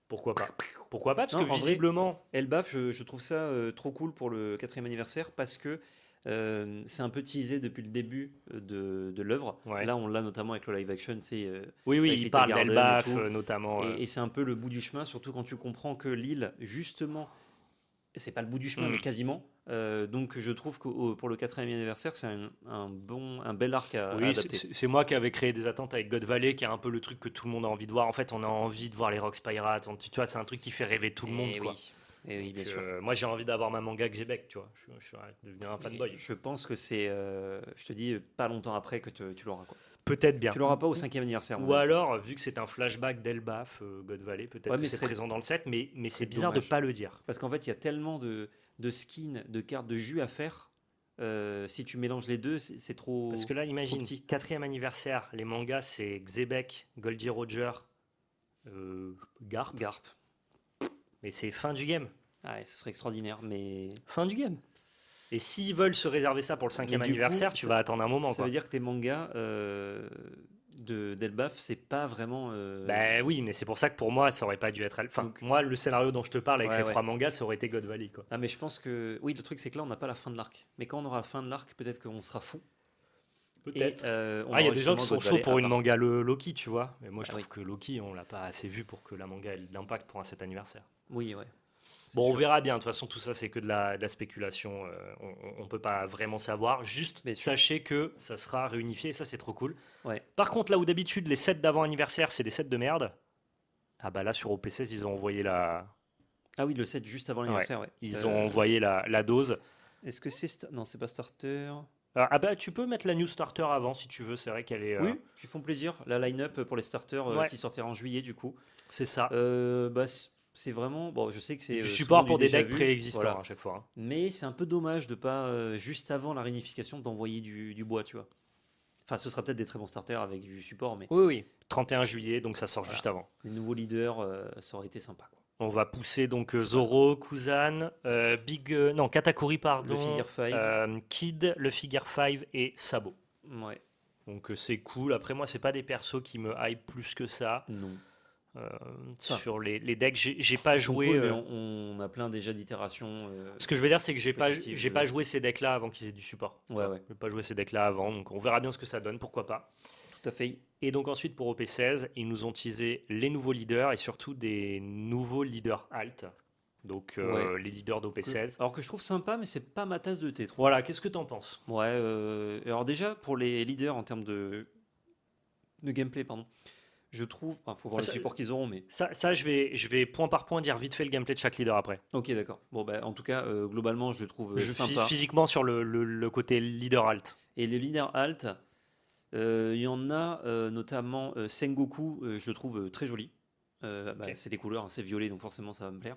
pourquoi pas. Pourquoi pas? Parce Non, que en vrai, visiblement, Elbaf, je trouve ça trop cool pour le 4e anniversaire parce que c'est un peu teasé depuis le début de l'œuvre. Ouais. Là, on l'a notamment avec le live action, c'est oui, avec il Little parle Garden et d'Elbaf tout. notamment. Et c'est un peu le bout du chemin, surtout quand tu comprends que l'île, justement, c'est pas le bout du chemin, mais quasiment. Donc je trouve que pour le 4e anniversaire, c'est un bel arc à Oui, adapter. c'est moi qui avais créé des attentes avec God Valley, qui est un peu le truc que tout le monde a envie de voir. En fait, on a envie de voir les Rocks Pirates. Tu vois, c'est un truc qui fait rêver tout le monde. Et Quoi. oui. Et oui, bien Donc, sûr. moi, j'ai envie d'avoir ma manga Xebec, tu vois. Je suis devenu un fanboy. Et je pense que c'est, je te dis, pas longtemps après que tu l'auras. Quoi. Peut-être bien. Tu l'auras pas au 5e anniversaire. à mon Ou avis. alors, vu que c'est un flashback d'Elbaf, God Valley, peut-être Ouais, que mais c'est serait- présent dans le set, mais c'est serait bizarre de dommage. pas le dire. Parce qu'en fait, il y a tellement de skins, de cartes, de jus à faire. Si tu mélanges les deux, c'est trop. Parce que là, imagine, trop petit. 4e anniversaire, les mangas, c'est Xebec, Goldie Roger, Garp, Garp. mais c'est fin du game. Ouais, ce serait extraordinaire, mais Fin du game. Et s'ils veulent se réserver ça pour le 5e Mais du coup, anniversaire, tu ça- vas attendre un moment. ça Quoi. veut dire que tes mangas de d'Elbaf, c'est pas vraiment. Ben oui, mais c'est pour ça que pour moi, ça aurait pas dû être. Enfin, Donc, moi, le scénario dont je te parle avec ouais, ces ouais. 3 mangas, ça aurait été God Valley, quoi. Ah, mais je pense que. Oui, le truc, c'est que là, on n'a pas la fin de l'arc. Mais quand on aura la fin de l'arc, peut-être qu'on sera fou. Et Peut-être. on Ah, il y a aura des gens qui justement sont God chauds Valley pour à une part. manga Loki, tu vois. Mais moi, je Ah oui, trouve que Loki, on l'a pas assez vu pour que la manga ait d'impact pour un 7 anniversaire. oui, ouais. C'est Bon, on sûr. verra bien. De toute façon, tout ça, c'est que de la spéculation. On peut pas vraiment savoir. Juste, Bien sûr. sachez que ça sera réunifié. Et ça, c'est trop cool. Ouais. Par contre, là où d'habitude, les sets d'avant anniversaire, c'est des sets de merde. Ah bah là, sur OP16, ils ont envoyé la. Ah oui, le 7 juste avant Ouais. l'anniversaire, ouais. Ils ont envoyé la dose. Est-ce que c'est. Non, c'est pas Starter. Ah bah, tu peux mettre la news starter avant si tu veux. C'est vrai qu'elle est. Oui, qui font plaisir. La line-up pour les starters Ouais, qui sortira en juillet, du coup. c'est ça. Bah, c'est vraiment. Bon, je sais que Et c'est du souvent support du pour des déjà decks vu. préexistants Voilà. à chaque fois, hein. Mais c'est un peu dommage de pas, juste avant la réunification, d'envoyer du bois, tu vois. Enfin, ce sera peut-être des très bons starters avec du support, mais Oui, oui. 31 juillet, donc ça sort voilà. juste avant. Les nouveaux leaders, ça aurait été sympa, quoi. On va pousser donc Voilà. Zoro, Kuzan, non, Katakuri, Le pardon, Figure 5. Kid, le Figure 5 et Sabo. Ouais, Donc c'est cool. Après, moi, c'est pas des persos qui me hype plus que ça. non. Euh, Enfin, sur les decks, j'ai pas ils sont joué. cool, mais on a plein déjà d'itérations Ce que je veux dire, c'est que compétitives. j'ai pas joué ces decks-là avant qu'ils aient du support. Tu Ouais, vois. ouais, J'ai pas joué ces decks-là avant, donc on verra bien ce que ça donne, pourquoi pas. tout à fait. Et donc ensuite pour OP16, ils nous ont teasé les nouveaux leaders et surtout des nouveaux leaders alt. Donc Ouais. les leaders d'OP16. Alors que je trouve sympa, mais c'est pas ma tasse de thé, trop. Voilà, qu'est-ce que t'en penses? Ouais, alors déjà, pour les leaders en termes de gameplay, pardon, je trouve. Enfin, faut voir le Ça, support qu'ils auront, mais. ça, je vais point par point dire vite fait le gameplay de chaque leader après. Ok, d'accord. Bon, bah, en tout cas, globalement, je le trouve sympa. Physiquement sur le côté leader alt. Et les leaders alt, il y en a notamment Sengoku, je le trouve très joli. Bah, Ok. c'est les couleurs, hein, c'est violet, donc forcément ça va me plaire.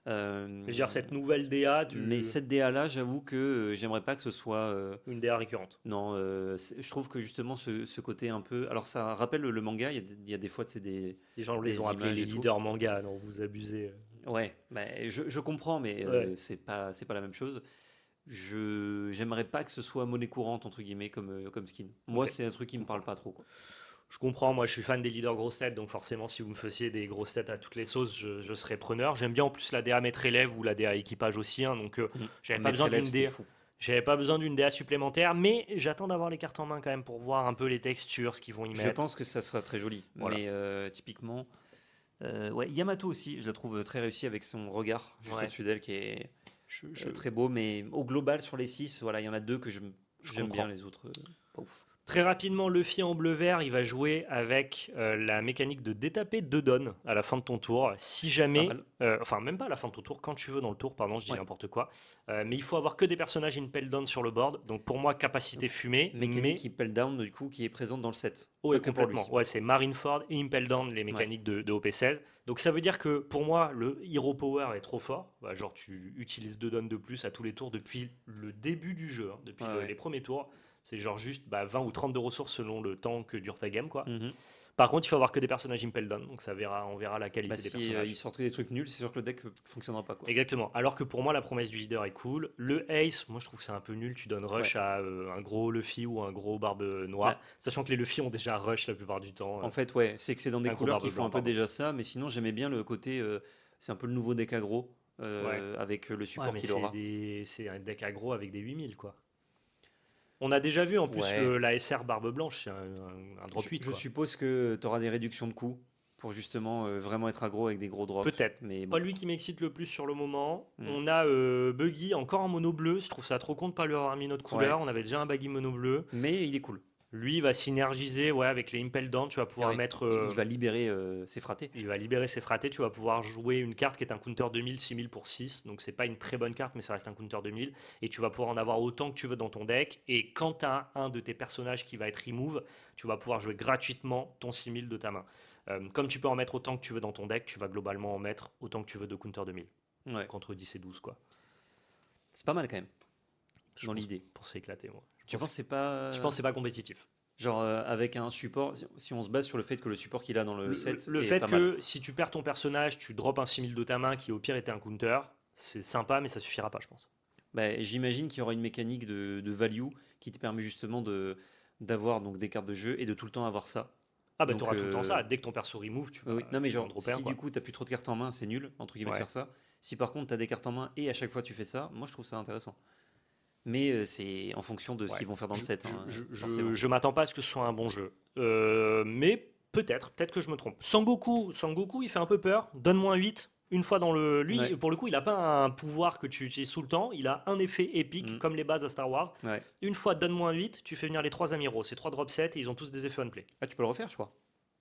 Je veux dire, cette nouvelle DA, Mais cette DA là, j'avoue que j'aimerais pas que ce soit. une DA récurrente. Non, je trouve que justement ce côté un peu. Alors ça rappelle le manga, il y a des fois c'est des. Les gens Des les ont appelés images les et tout. leaders manga, non, vous abusez. Ouais, bah, je comprends, mais Ouais. c'est pas la même chose. J'aimerais pas que ce soit monnaie courante entre guillemets comme skin. Moi, Ok. c'est un truc qui me parle pas trop, quoi. Je comprends, moi je suis fan des leaders grosses têtes, donc forcément si vous me faisiez des grosses têtes à toutes les sauces, je serais preneur. J'aime bien en plus la DA maître élève ou la DA équipage aussi, hein, donc j'avais pas Maître besoin élève, d'une c'était DA. fou. J'avais pas besoin d'une DA supplémentaire, mais j'attends d'avoir les cartes en main quand même pour voir un peu les textures, ce qu'ils vont y Je mettre. pense que ça sera très joli. Voilà. Mais typiquement, ouais, Yamato aussi, je la trouve très réussie avec son regard juste Ouais. au-dessus d'elle qui est Je très beau. Mais au global, sur les 6, voilà, il y en a deux que j'aime bien, comprends. les autres, pas ouf. Très rapidement, Luffy en bleu-vert, il va jouer avec la mécanique de détaper 2 donnes à la fin de ton tour. Si Pas jamais, mal. enfin même pas à la fin de ton tour, quand tu veux dans le tour, pardon, je dis Ouais. n'importe quoi. Mais il faut avoir que des personnages impel down sur le board. Donc pour moi, capacité fumée, Mécanique mais Impel Down, du coup, qui est présente dans le set. ouais, Pas que pour lui. complètement. Ouais, c'est Marineford et impel down les mécaniques de OP16. Donc ça veut dire que pour moi, le Hero Power est trop fort. Bah, genre tu utilises 2 donnes de plus à tous les tours depuis le début du jeu, hein, depuis Ouais. les premiers tours. C'est genre juste 20 ou 30 de ressources selon le temps que dure ta game, quoi. Mhm. Par contre, il faut avoir que des personnages impel down, donc on verra la qualité Bah, des si personnages. ils sortent que des trucs nuls, c'est sûr que le deck fonctionnera pas, quoi. Exactement. Alors que pour moi, la promesse du leader est cool. Le Ace, moi je trouve que c'est un peu nul. Tu donnes rush à un gros Luffy ou un gros Barbe Noire, Bah, sachant que les Luffy ont déjà rush la plupart du temps. En fait, ouais, c'est que c'est dans des un gros couleurs barbe qui font blanc, un peu pardon. déjà ça, mais sinon j'aimais bien le côté, c'est un peu le nouveau deck aggro avec le Ouais, support mais qu'il aura. c'est un deck aggro avec des 8000, quoi. On a déjà vu en plus Ouais. la SR Barbe Blanche, c'est un drop 8, Je quoi. suppose que tu auras des réductions de coûts pour justement vraiment être aggro avec des gros drops. Peut-être. Mais Pas bon. lui qui m'excite le plus sur le moment. Mm. On a Buggy encore en mono bleu. Je trouve ça trop con de pas lui avoir mis notre couleur. Ouais. On avait déjà un Buggy mono bleu. Mais il est cool. Lui il va synergiser avec les Impel Down. Tu vas pouvoir Ouais. mettre. Il va libérer ses fratés. Il va libérer ses fratés. Tu vas pouvoir jouer une carte qui est un counter 2000, 6000 pour 6. Donc c'est pas une très bonne carte, mais ça reste un counter 2000. Et tu vas pouvoir en avoir autant que tu veux dans ton deck. Et quand tu as un de tes personnages qui va être remove, tu vas pouvoir jouer gratuitement ton 6000 de ta main. Comme tu peux en mettre autant que tu veux dans ton deck, tu vas globalement en mettre autant que tu veux de counter 2000. Ouais. Contre 10 et 12, quoi. C'est pas mal quand même, Je dans pense- l'idée. Pour s'éclater, moi. Tu penses que c'est pas. Je pense que c'est pas compétitif. Genre avec un support, si on se base sur le fait que le support qu'il a dans le set. Le est fait pas que mal. si tu perds ton personnage, tu drops un 6000 de ta main qui au pire était un counter, c'est sympa, mais ça suffira pas, je pense. Bah, j'imagine qu'il y aura une mécanique de value qui te permet justement d'avoir donc des cartes de jeu et de tout le temps avoir ça. Ah bah Donc, t'auras tout le temps ça. Dès que ton perso remove, oui, oui. Non, mais tu vas en genre, dropper un, si quoi. du coup, t'as plus trop de cartes en main, c'est nul, entre guillemets, de Ouais. faire ça. Si par contre, t'as des cartes en main et à chaque fois tu fais ça, moi je trouve ça intéressant. Mais c'est en fonction de ce Ouais. qu'ils vont faire dans le set, hein, forcément. Je m'attends pas à ce que ce soit un bon jeu. Mais peut-être que je me trompe. Sangoku, il fait un peu peur. Donne-moi un 8. Une fois dans le. Lui, Ouais. pour le coup, il a pas un pouvoir que tu utilises tout le temps. Il a un effet épique, Mm. comme les bases à Star Wars. Ouais. Une fois, donne-moi un 8, tu fais venir les 3 amiraux. C'est 3 drop sets et ils ont tous des effets on play. Ah, tu peux le refaire, je crois.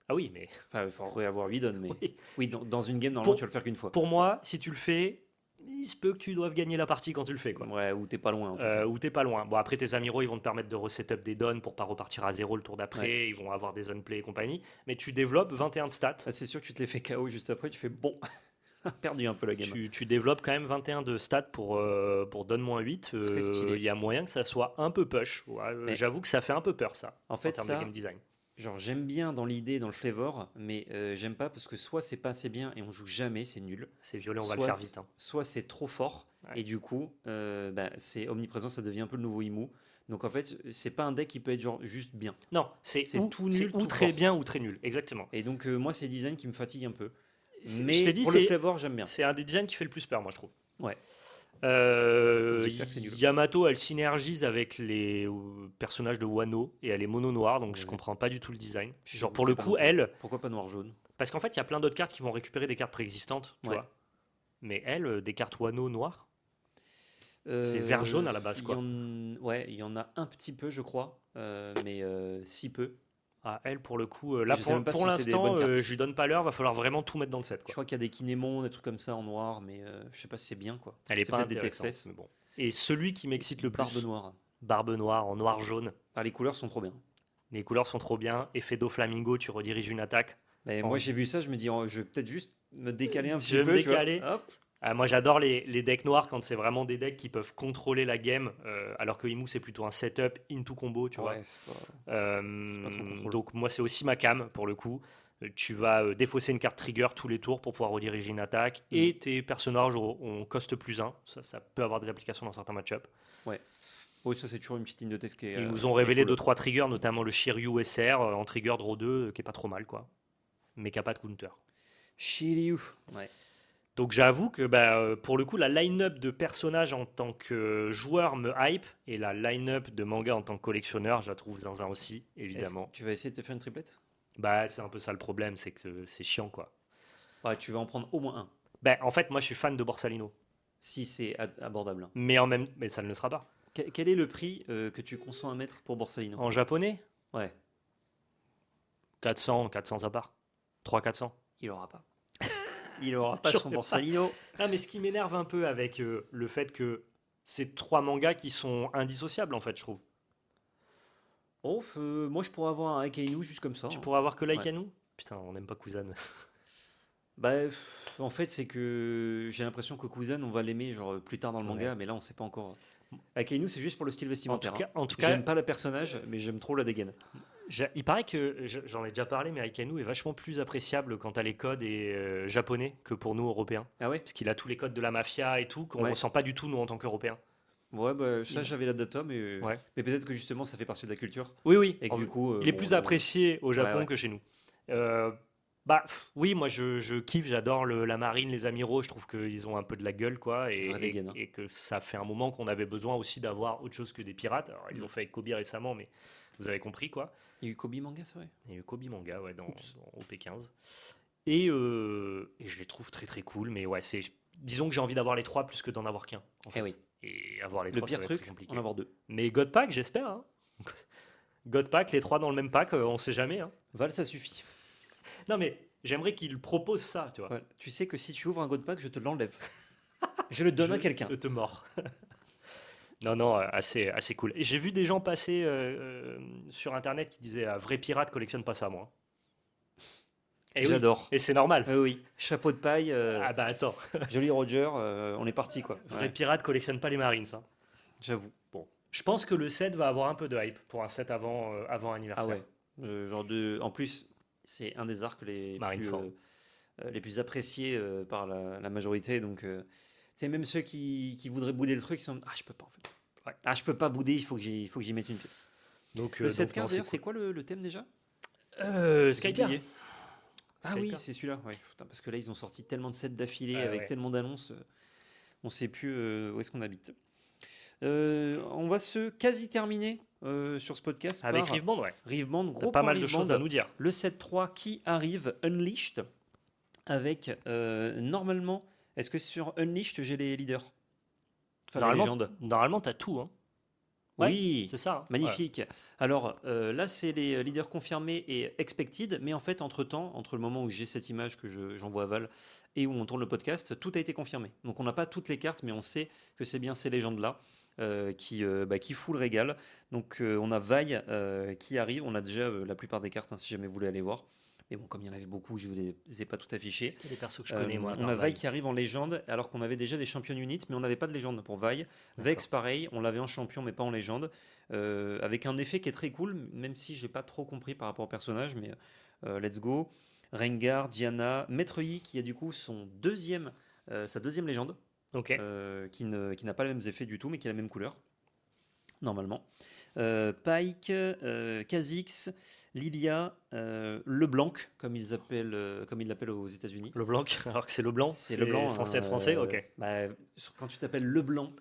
Ah oui, mais. Enfin, il faudrait avoir 8 donnes, mais. Oui. Oui, dans une game, normalement, Pour, tu vas le faire qu'une fois. pour moi, si tu le fais, il se peut que tu doives gagner la partie quand tu le fais, quoi. Ouais, ou t'es pas loin, en tout cas. Ou t'es pas loin. Bon, après, tes amiraux, ils vont te permettre de reset-up des dons pour pas repartir à zéro le tour d'après. Ouais. Ils vont avoir des on-play et compagnie. Mais tu développes 21 de stats. Ah, c'est sûr que tu te les fais KO juste après, tu fais bon. Perdu un peu la game. Tu développes quand même 21 de stats pour donne-moi 8. Très stylé. Il y a moyen que ça soit un peu push. Ouais, Mais- j'avoue que ça fait un peu peur, ça, En fait, termes ça, de game design. genre, j'aime bien dans l'idée, dans le flavor, mais j'aime pas parce que soit c'est pas assez bien et on joue jamais, c'est nul. C'est violent, on va le Soit faire vite, hein. soit c'est trop fort Ouais. et du coup, bah, c'est omniprésent, ça devient un peu le nouveau Imu. Donc en fait, c'est pas un deck qui peut être genre juste bien. Non, c'est C'est ou, tout c'est nul, ou tout très fort. bien ou très nul. Exactement. Et donc moi, c'est design qui me fatigue un peu. Je Mais t'ai dit, pour le flavor, j'aime bien. c'est un des designs qui fait le plus peur, moi, je trouve. Ouais. J'espère que c'est nul. Yamato, elle synergise avec les personnages de Wano et elle est mono noire, donc je Ouais. comprends pas du tout le design. Je Genre pour sais le pas coup, non plus. elle, Pourquoi pas noir-jaune? parce qu'en fait, il y a plein d'autres cartes qui vont récupérer des cartes préexistantes, tu Ouais. vois. Mais elle, des cartes Wano noires, c'est vert-jaune à la base, quoi. Ouais, il y en a un petit peu, je crois, mais si peu. Ah, elle, pour le coup, là, Je sais même pas pour si c'est des l'instant, bonnes cartes. je lui donne pas l'heure, va falloir vraiment tout mettre dans le set, Je quoi. crois qu'il y a des Kinémon, des trucs comme ça en noir, mais je sais pas si c'est bien, quoi. Elle est C'est pas peut-être des intéressante, textless. mais bon. Et celui qui m'excite le Barbe plus, noire. Barbe Noire en noir-jaune. Ah, les couleurs sont trop bien. Les couleurs sont trop bien. Effet d'eau flamingo, tu rediriges une attaque. Mais En- moi, j'ai vu ça, je me dis, oh, je vais peut-être juste me décaler un Je petit vais me peu, tu vois. décaler. Hop. Ah, moi j'adore les decks noirs quand c'est vraiment des decks qui peuvent contrôler la game, alors que Imu c'est plutôt un setup into combo, tu vois. Ouais, c'est pas trop contrôle. Donc moi c'est aussi ma cam pour le coup. Tu vas défausser une carte trigger tous les tours pour pouvoir rediriger une attaque et tes personnages ont cost plus 1. Ça peut avoir des applications dans certains match-ups. Oui, ça, c'est toujours une petite ligne de test qui est. Ils nous ont qui est révélé cool. 2-3 triggers, notamment le Shiryu SR en trigger draw 2, qui est pas trop mal quoi. Mais qui a pas de counter. Shiryu. Ouais. Donc j'avoue que pour le coup, la line-up de personnages en tant que joueur me hype, et la line-up de manga en tant que collectionneur, je la trouve zinzin aussi, évidemment. Tu vas essayer de te faire une triplette? Bah c'est un peu ça le problème, c'est que c'est chiant quoi. Ouais, tu vas en prendre au moins un. En fait, moi je suis fan de Borsalino, Si c'est abordable. mais ça ne le sera pas. Quel est le prix que tu consens à mettre pour Borsalino? En japonais, Ouais, 400 à part. 300-400. il aura pas. Il aura pas J'aurais son pas. Borsalino. Ah mais ce qui m'énerve un peu avec le fait que c'est 3 mangas qui sont indissociables en fait, je trouve. Oh, moi, je pourrais avoir un Akainu juste comme ça. Tu hein. pourrais avoir que Laikanu. Putain, on n'aime pas Kuzan. Bah, en fait, c'est que j'ai l'impression que Kuzan, on va l'aimer genre plus tard dans le manga, Ouais. mais là, on sait pas encore. Akainu, c'est juste pour le style vestimentaire. En tout cas, J'aime pas le personnage, mais j'aime trop la dégaine. il paraît que, j'en ai déjà parlé, mais Aikanu est vachement plus appréciable quant à les codes japonais que pour nous Européens. Ah ouais? Parce qu'il a tous les codes de la mafia et tout, qu'on Ouais. ressent pas du tout nous en tant qu'Européens. Ouais, bah, ça, Il- j'avais la data, mais, Ouais. mais peut-être que justement, ça fait partie de la culture. Oui, oui. Et que du coup, il est bon, plus apprécié au Japon ouais. que chez nous. Oui, moi je kiffe, j'adore la marine, les amiraux, je trouve qu'ils ont un peu de la gueule, quoi, Vraie dégaine, hein. et que ça fait un moment qu'on avait besoin aussi d'avoir autre chose que des pirates. Alors, ils l'ont fait avec Kobe récemment, mais vous avez compris, quoi. Il y a eu Kobe manga, c'est vrai. Il y a eu Kobe Manga, ouais, dans Oups. OP15. Et je les trouve très très cool, mais ouais, disons que j'ai envie d'avoir les 3 plus que d'en avoir qu'un, en fait. Eh oui. Et avoir les Le 3, ça pire va être très truc, compliqué. en avoir deux. Mais God Pack, j'espère, hein. God Pack, les 3 dans le même pack, on sait jamais, hein. Val, ça suffit. Non mais j'aimerais qu'ils proposent ça, tu vois. Ouais. Tu sais que si tu ouvres un God Pack, je te l'enlève. Je le donne à quelqu'un. Je te mords. Non, assez cool. Et j'ai vu des gens passer sur internet qui disaient vrai pirate collectionne pas ça, moi. Et oui, J'adore. et c'est normal. Oui. Chapeau de paille, Ah bah attends, joli Roger, on est parti quoi. vrai Ouais, pirate collectionne pas les Marines, hein. j'avoue. Bon, je pense que le set va avoir un peu de hype pour un set avant Ah anniversaire. ouais. En plus, c'est un des arcs Marineford. les plus appréciés par la majorité. Donc, c'est même ceux qui voudraient bouder le truc, ils sont ah, je peux pas en fait. Ouais. Ah, je peux pas bouder, il faut que j'y mette une pièce. Donc Le donc, non, 7-15 c'est d'ailleurs, c'est cool. quoi le thème déjà? Skypiea. oublié. Ah oui, Skypiea. c'est celui-là. Ouais. Putain, parce que là, ils ont sorti tellement de sets d'affilée Ah avec ouais. tellement d'annonces, on ne sait plus où est-ce qu'on habite. On va se quasi terminer sur ce podcast Avec par Riveband, ouais. Riveband, T'as gros pas point mal de choses à Riveband. nous dire. Le set 3 qui arrive, Unleashed, avec normalement, est-ce que sur Unleashed j'ai les leaders? Enfin, les légendes. Normalement, t'as tout. Hein. Ouais, Oui, c'est ça. Hein. magnifique. Alors là, c'est les leaders confirmés et expected, mais en fait, entre-temps, entre le moment où j'ai cette image que j'envoie à Val et où on tourne le podcast, tout a été confirmé. Donc on n'a pas toutes les cartes, mais on sait que c'est bien ces légendes-là qui font le régal. Donc on a Vi qui arrive, on a déjà la plupart des cartes, hein, si jamais vous voulez aller voir. Mais bon, comme il y en avait beaucoup, je ne vous les ai pas tout affichés. C'était des persos que je connais, moi. On a Vi qui arrive en légende, alors qu'on avait déjà des champions units, mais on n'avait pas de légende pour Vi. Vex, pareil, on l'avait en champion, mais pas en légende. Avec un effet qui est très cool, même si j'ai pas trop compris par rapport au personnage, mais let's go. Rengar, Diana, Maître Yi, qui a du coup sa deuxième légende, Ok. qui n'a pas les mêmes effets du tout, mais qui a la même couleur, normalement. Pike, Kha'Zix, Lilia, LeBlanc, comme ils l'appellent aux États-Unis. Le blanc, alors que c'est le blanc. C'est LeBlanc. Censé être français, ok. Quand tu t'appelles LeBlanc,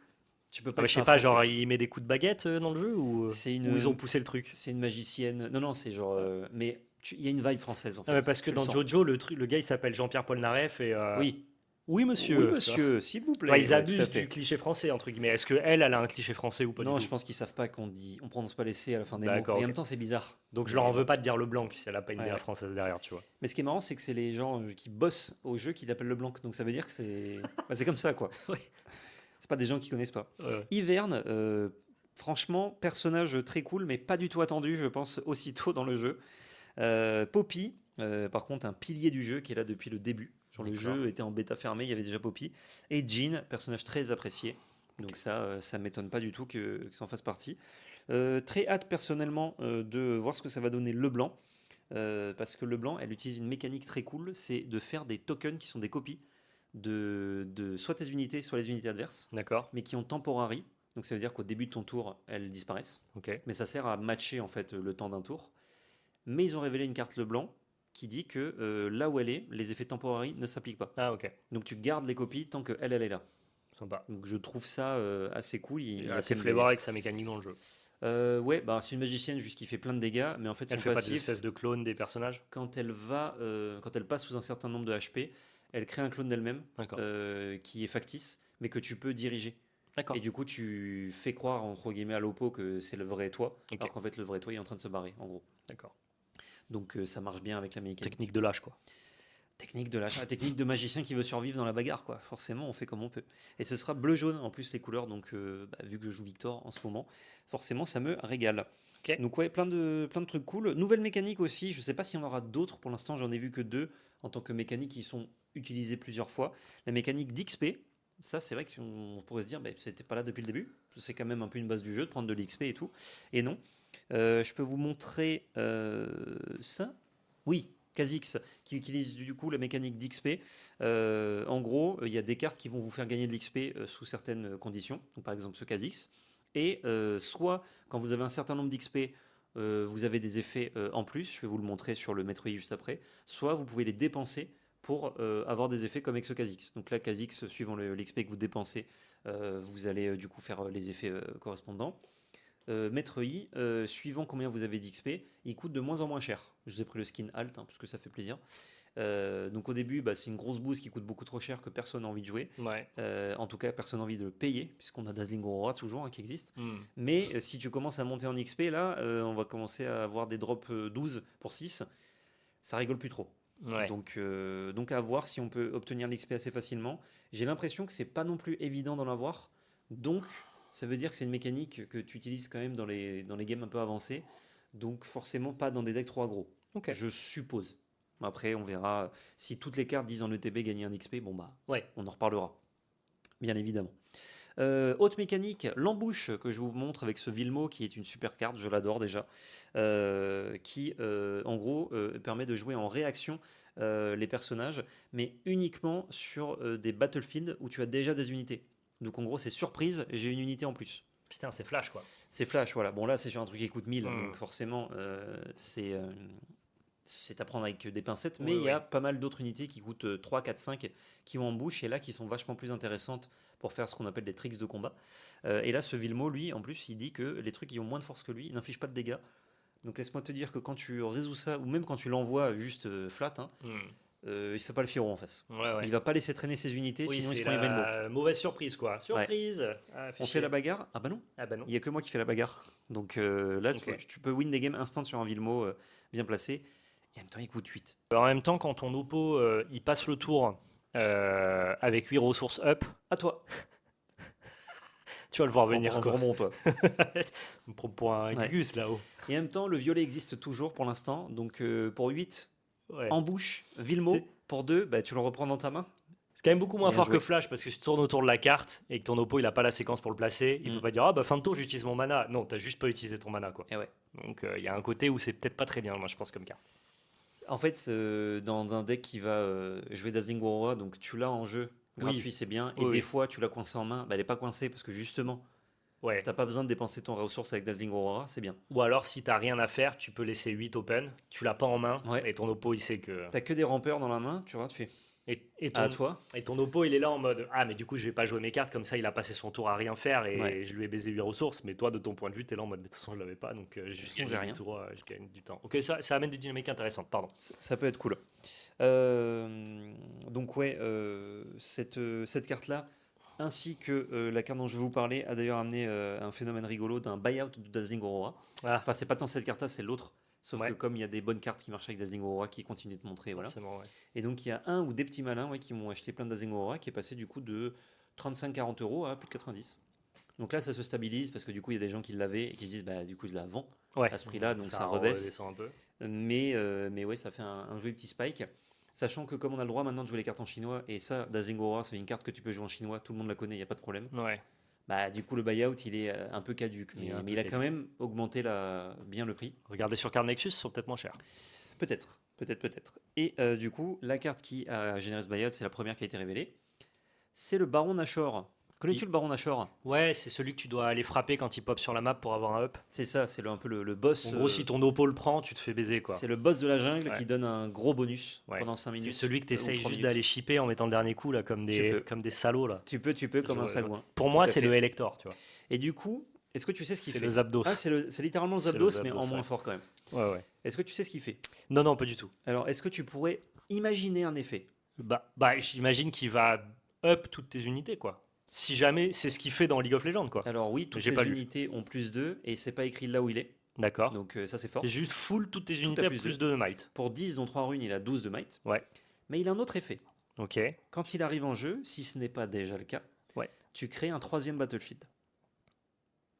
tu peux pas Ah, être je sais un pas, Français. genre il met des coups de baguette dans le jeu ou ils ont poussé le truc. C'est une magicienne. Non, c'est genre. Mais il y a une vibe française en fait. Ah, mais parce que Tu le dans sens. Jojo, le gars il s'appelle Jean-Pierre Polnareff et. Oui. Oui, monsieur. Oui, monsieur, s'il vous plaît. Enfin, ils Ouais, abusent tout à fait. du cliché français, entre guillemets. Est-ce qu'elle a un cliché français ou pas Non, du je tout? pense qu'ils savent pas on prononce pas les C à la fin des mots. D'accord, Et en ok. même temps, c'est bizarre. Donc je Mais leur en bon. veux pas de dire le blanc si elle a pas une Ouais. DA française derrière, tu vois. Mais ce qui est marrant, c'est que c'est les gens qui bossent au jeu qui l'appellent LeBlanc. Donc ça veut dire que c'est. C'est comme ça, quoi. Ouais. C'est pas des gens qui connaissent pas. Ouais. Hiverne, franchement, personnage très cool, mais pas du tout attendu, je pense, aussitôt dans le jeu. Poppy, par contre, un pilier du jeu qui est là depuis le début. Genre, le D'accord. jeu était en bêta fermée, il y avait déjà Poppy. Et Jean, personnage très apprécié. Donc ça m'étonne pas du tout que ça en fasse partie. Très hâte personnellement de voir ce que ça va donner Leblanc. Parce que Leblanc, elle utilise une mécanique très cool, c'est de faire des tokens qui sont des copies de soit tes unités, soit les unités adverses, D'accord. mais qui ont temporary. Donc ça veut dire qu'au début de ton tour, elles disparaissent. Ok. Mais ça sert à matcher en fait le temps d'un tour. Mais ils ont révélé une carte Leblanc qui dit que là où elle est, les effets temporary ne s'appliquent pas. Ah, ok. Donc tu gardes les copies tant qu'elle est là. Sympa. Donc je trouve ça assez cool. Il y a assez quand même flavor avec sa mécanique dans le jeu. Ouais, c'est une magicienne juste qui fait plein de dégâts, mais en fait Elle son fait pas des passif, espèces de clones des personnages. quand elle passe sous un certain nombre de HP, elle crée un clone d'elle-même D'accord. qui est factice, mais que tu peux diriger. D'accord. Et du coup, tu fais croire entre guillemets à l'oppo que c'est le vrai toi, Ok. alors qu'en fait le vrai toi est en train de se barrer, en gros. D'accord. Donc ça marche bien avec la mécanique. Technique de lâche, quoi. Technique de l'achat, technique de magicien qui veut survivre dans la bagarre, quoi. Forcément, on fait comme on peut. Et ce sera bleu-jaune en plus les couleurs, donc vu que je joue Victor en ce moment, forcément ça me régale. Ok. Donc ouais, plein de trucs cool. Nouvelle mécanique aussi, je sais pas s'il y en aura d'autres, pour l'instant j'en ai vu que 2 en tant que mécaniques qui sont utilisées plusieurs fois. La mécanique d'XP, ça c'est vrai qu'on pourrait se dire, c'était pas là depuis le début, c'est quand même un peu une base du jeu de prendre de l'XP et tout. Et non. Je peux vous montrer ça. Oui, Kha'Zix, qui utilise du coup la mécanique d'XP. En gros, il y a des cartes qui vont vous faire gagner de l'XP sous certaines conditions. Donc, par exemple, ce Kha'Zix. Et soit, quand vous avez un certain nombre d'XP, vous avez des effets en plus. Je vais vous le montrer sur le Maître Yi juste après. Soit, vous pouvez les dépenser pour avoir des effets comme avec ce Kha'Zix. Donc là, Kha'Zix, suivant l'XP que vous dépensez, vous allez du coup faire les effets correspondants. Maître Yi, suivant combien vous avez d'XP, il coûte de moins en moins cher. Je vous ai pris le skin Alt, parce que ça fait plaisir. Donc au début, c'est une grosse bouse qui coûte beaucoup trop cher que personne n'a envie de jouer. Ouais. En tout cas, personne n'a envie de le payer, puisqu'on a Dazzling Aurora toujours qui existe. Hmm. Mais si tu commences à monter en XP, là, on va commencer à avoir des drops 12 pour 6. Ça rigole plus trop. Ouais. Donc à voir si on peut obtenir l'XP assez facilement. J'ai l'impression que c'est pas non plus évident d'en avoir. Donc ça veut dire que c'est une mécanique que tu utilises quand même dans les games un peu avancés. Donc forcément pas dans des decks trop aggro. Ok. Je suppose. Après on verra si toutes les cartes disent en ETB gagner un XP. Ouais. On en reparlera. Bien évidemment. Autre mécanique, l'embouche que je vous montre avec ce Vilmo qui est une super carte, je l'adore déjà, qui en gros permet de jouer en réaction les personnages, mais uniquement sur des battlefields où tu as déjà des unités. Donc en gros c'est surprise, j'ai une unité en plus. Putain, c'est flash, quoi. C'est flash, voilà. Bon là c'est sur un truc qui coûte 1000, Hmm. donc forcément c'est à prendre avec des pincettes, Oui, mais il y a oui. pas mal d'autres unités qui coûtent 3, 4, 5 qui vont en bouche et là qui sont vachement plus intéressantes pour faire ce qu'on appelle des tricks de combat. Et là, ce Vilmo, lui, en plus, il dit que les trucs qui ont moins de force que lui n'infligent pas de dégâts. Donc laisse-moi te dire que quand tu résous ça, ou même quand tu l'envoies juste flat, hein, Hmm. il fait pas le Firo en face. Ouais, Il ouais. va pas laisser traîner ses unités, Oui, sinon il se c'est prend les Venmo. la mauvaise surprise, quoi. Ouais. Surprise! Ah, On fait la bagarre. Ah bah non, Ah bah non. il y a que moi qui fais la bagarre. Donc là, Ok. tu peux win des games instant sur un Vilmo bien placé. Et en même temps, il coûte 8. En même temps, quand ton oppo il passe le tour avec 8 ressources up, À toi. tu vas le voir En venir, quoi. Vremont, toi. Me prends pour un Ouais. Gugus là-haut. Et en même temps, le violet existe toujours pour l'instant. Donc pour 8, Ouais. en bouche, Vilmo. C'est- Pour 2, bah, tu le reprends dans ta main. C'est quand même beaucoup moins Bien fort joué. que Flash parce que si tu tournes autour de la carte et que ton oppo il a pas la séquence pour le placer, il Mm. peut pas dire ah bah fin de tour j'utilise mon mana. Non, t'as juste pas utilisé ton mana, quoi. Et ouais. Donc il y a un côté où c'est peut-être pas très bien, moi je pense, comme carte. En fait, dans un deck qui va jouer Dazzling Aurora, donc tu l'as en jeu Oui. gratuit, c'est bien. Et Oui, des oui. fois, tu l'as coincé en main. Bah, elle n'est pas coincée parce que justement, Ouais. t'as pas besoin de dépenser ton ressource avec Dazzling Aurora, c'est bien. Ou alors si t'as rien à faire, tu peux laisser 8 open, tu l'as pas en main Ouais. et ton oppo il sait que. T'as que des rampeurs dans la main, tu vois, tu fais. Et À toi. ton oppo il est là en mode ah mais du coup je vais pas jouer mes cartes comme ça il a passé son tour à rien faire et Ouais. je lui ai baisé 8 ressources, mais toi de ton point de vue t'es là en mode mais de toute façon je l'avais pas donc je façon, gagne j'ai du rien. tour, je gagne du temps. Ok, ça amène du dynamique intéressante, pardon. Ça peut être cool. Donc ouais, cette carte-là, ainsi que la carte dont je vais vous parler, a d'ailleurs amené un phénomène rigolo d'un buyout de Dazzling Aurora. Ah, Enfin, c'est pas tant cette carte-là, c'est l'autre. Sauf Ouais. que comme il y a des bonnes cartes qui marchent avec Dazzling Aurora qui continuent de te montrer, voilà. forcément, ouais. Et donc il y a un ou des petits malins qui m'ont acheté plein de Dazzling Aurora qui est passé du coup de 35-40 euros à plus de 90. Donc là, ça se stabilise parce que du coup, il y a des gens qui l'avaient et qui se disent, bah du coup, je la vends Ouais, à ce prix-là, donc ça rebaisse. redescend un peu. Mais ouais, ça fait un joli petit spike. Sachant que comme on a le droit maintenant de jouer les cartes en chinois, et ça, Dazzling Aurora, c'est une carte que tu peux jouer en chinois, tout le monde la connaît, il n'y a pas de problème. Ouais. Bah du coup, le buyout, il est un peu caduque, Il est un mais peu il a caduque. quand même augmenté bien le prix. Regardez sur Card Nexus, ils sont peut-être moins chers. Peut-être. Et du coup, la carte qui a généré ce buyout, c'est la première qui a été révélée. C'est le Baron Nashor. Connais-tu le Baron Nashor? Ouais, c'est celui que tu dois aller frapper quand il pop sur la map pour avoir un up. C'est ça, c'est un peu le boss. En gros, si ton oppo le prend, tu te fais baiser, quoi. C'est le boss de la jungle Ouais. qui donne un gros bonus Ouais. pendant 5 minutes. C'est celui que tu ou essayes 3 juste minutes. d'aller shipper en mettant le dernier coup, là, comme peux. comme des salauds, là. Tu peux comme un Je- sagouin. Pour Tout moi, à c'est fait. le Elector, tu vois. Et du coup, est-ce que tu sais ce qu'il C'est fait? le Zapdos. Ah, c'est littéralement le C'est le Zapdos, mais Zapdos, en moins ouais. fort quand même. Ouais, ouais. Est-ce que tu sais ce qu'il fait? Non, pas du tout. Alors, est-ce que tu pourrais imaginer un effet? Bah, j'imagine qu'il va up toutes tes unités, quoi. Si jamais, c'est ce qu'il fait dans League of Legends, quoi. Alors oui, toutes J'ai les pas lu. unités ont plus 2, et c'est pas écrit là où il est. D'accord. Donc ça, c'est fort. Et juste full toutes tes Tout unités à à plus plus de might. Pour 10, dont 3 runes, il a 12 de might. Ouais. Mais il a un autre effet. Ok. Quand il arrive en jeu, si ce n'est pas déjà le cas, Ouais. tu crées un 3e battlefield.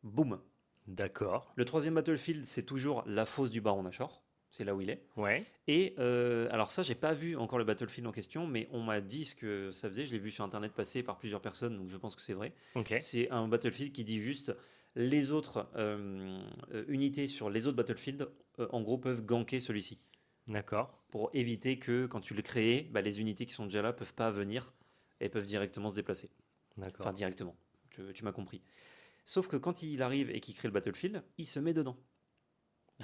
Boum. D'accord. Le 3e battlefield, c'est toujours la fosse du Baron Nashor. C'est là où il est. Ouais. Et alors ça, j'ai pas vu encore le battlefield en question, mais on m'a dit ce que ça faisait. Je l'ai vu sur internet passer par plusieurs personnes, donc je pense que c'est vrai. Ok. C'est un battlefield qui dit juste les autres unités sur les autres battlefields, en gros, peuvent ganker celui-ci. D'accord. Pour éviter que quand tu le crées, bah, les unités qui sont déjà là peuvent pas venir et peuvent directement se déplacer. D'accord. Enfin, directement. Tu m'as compris. Sauf que quand il arrive et qu'il crée le battlefield, il se met dedans.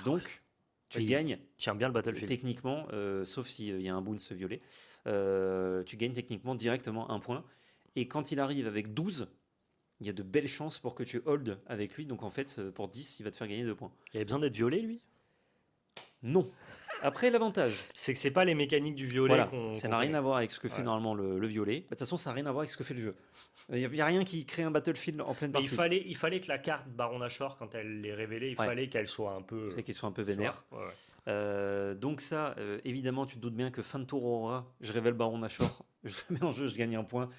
Donc, tu Oui. gagnes Tiens bien le Battlefield. techniquement, sauf s'il y a un bounce violet, tu gagnes techniquement directement un point. Et quand il arrive avec 12, il y a de belles chances pour que tu hold avec lui. Donc en fait, pour 10, il va te faire gagner 2 points. Il avait besoin d'être violet, lui. Non. Après, l'avantage, C'est que c'est pas les mécaniques du violet voilà, qu'on. ça qu'on n'a rien connaît. à voir avec ce que fait Ouais. normalement le violet. De toute façon, ça n'a rien à voir avec ce que fait le jeu. Il n'y a rien qui crée un battlefield en pleine Mais partie. il fallait que la carte Baron Nashor, quand elle est révélée, il Ouais. fallait qu'elle soit un peu. Il fait qu'il soit un peu tu vois. vénère. Ouais, ouais. Donc ça, évidemment, tu te doutes bien que fin de tour Aurora, je révèle Baron Nashor, je le mets en jeu, je gagne un point.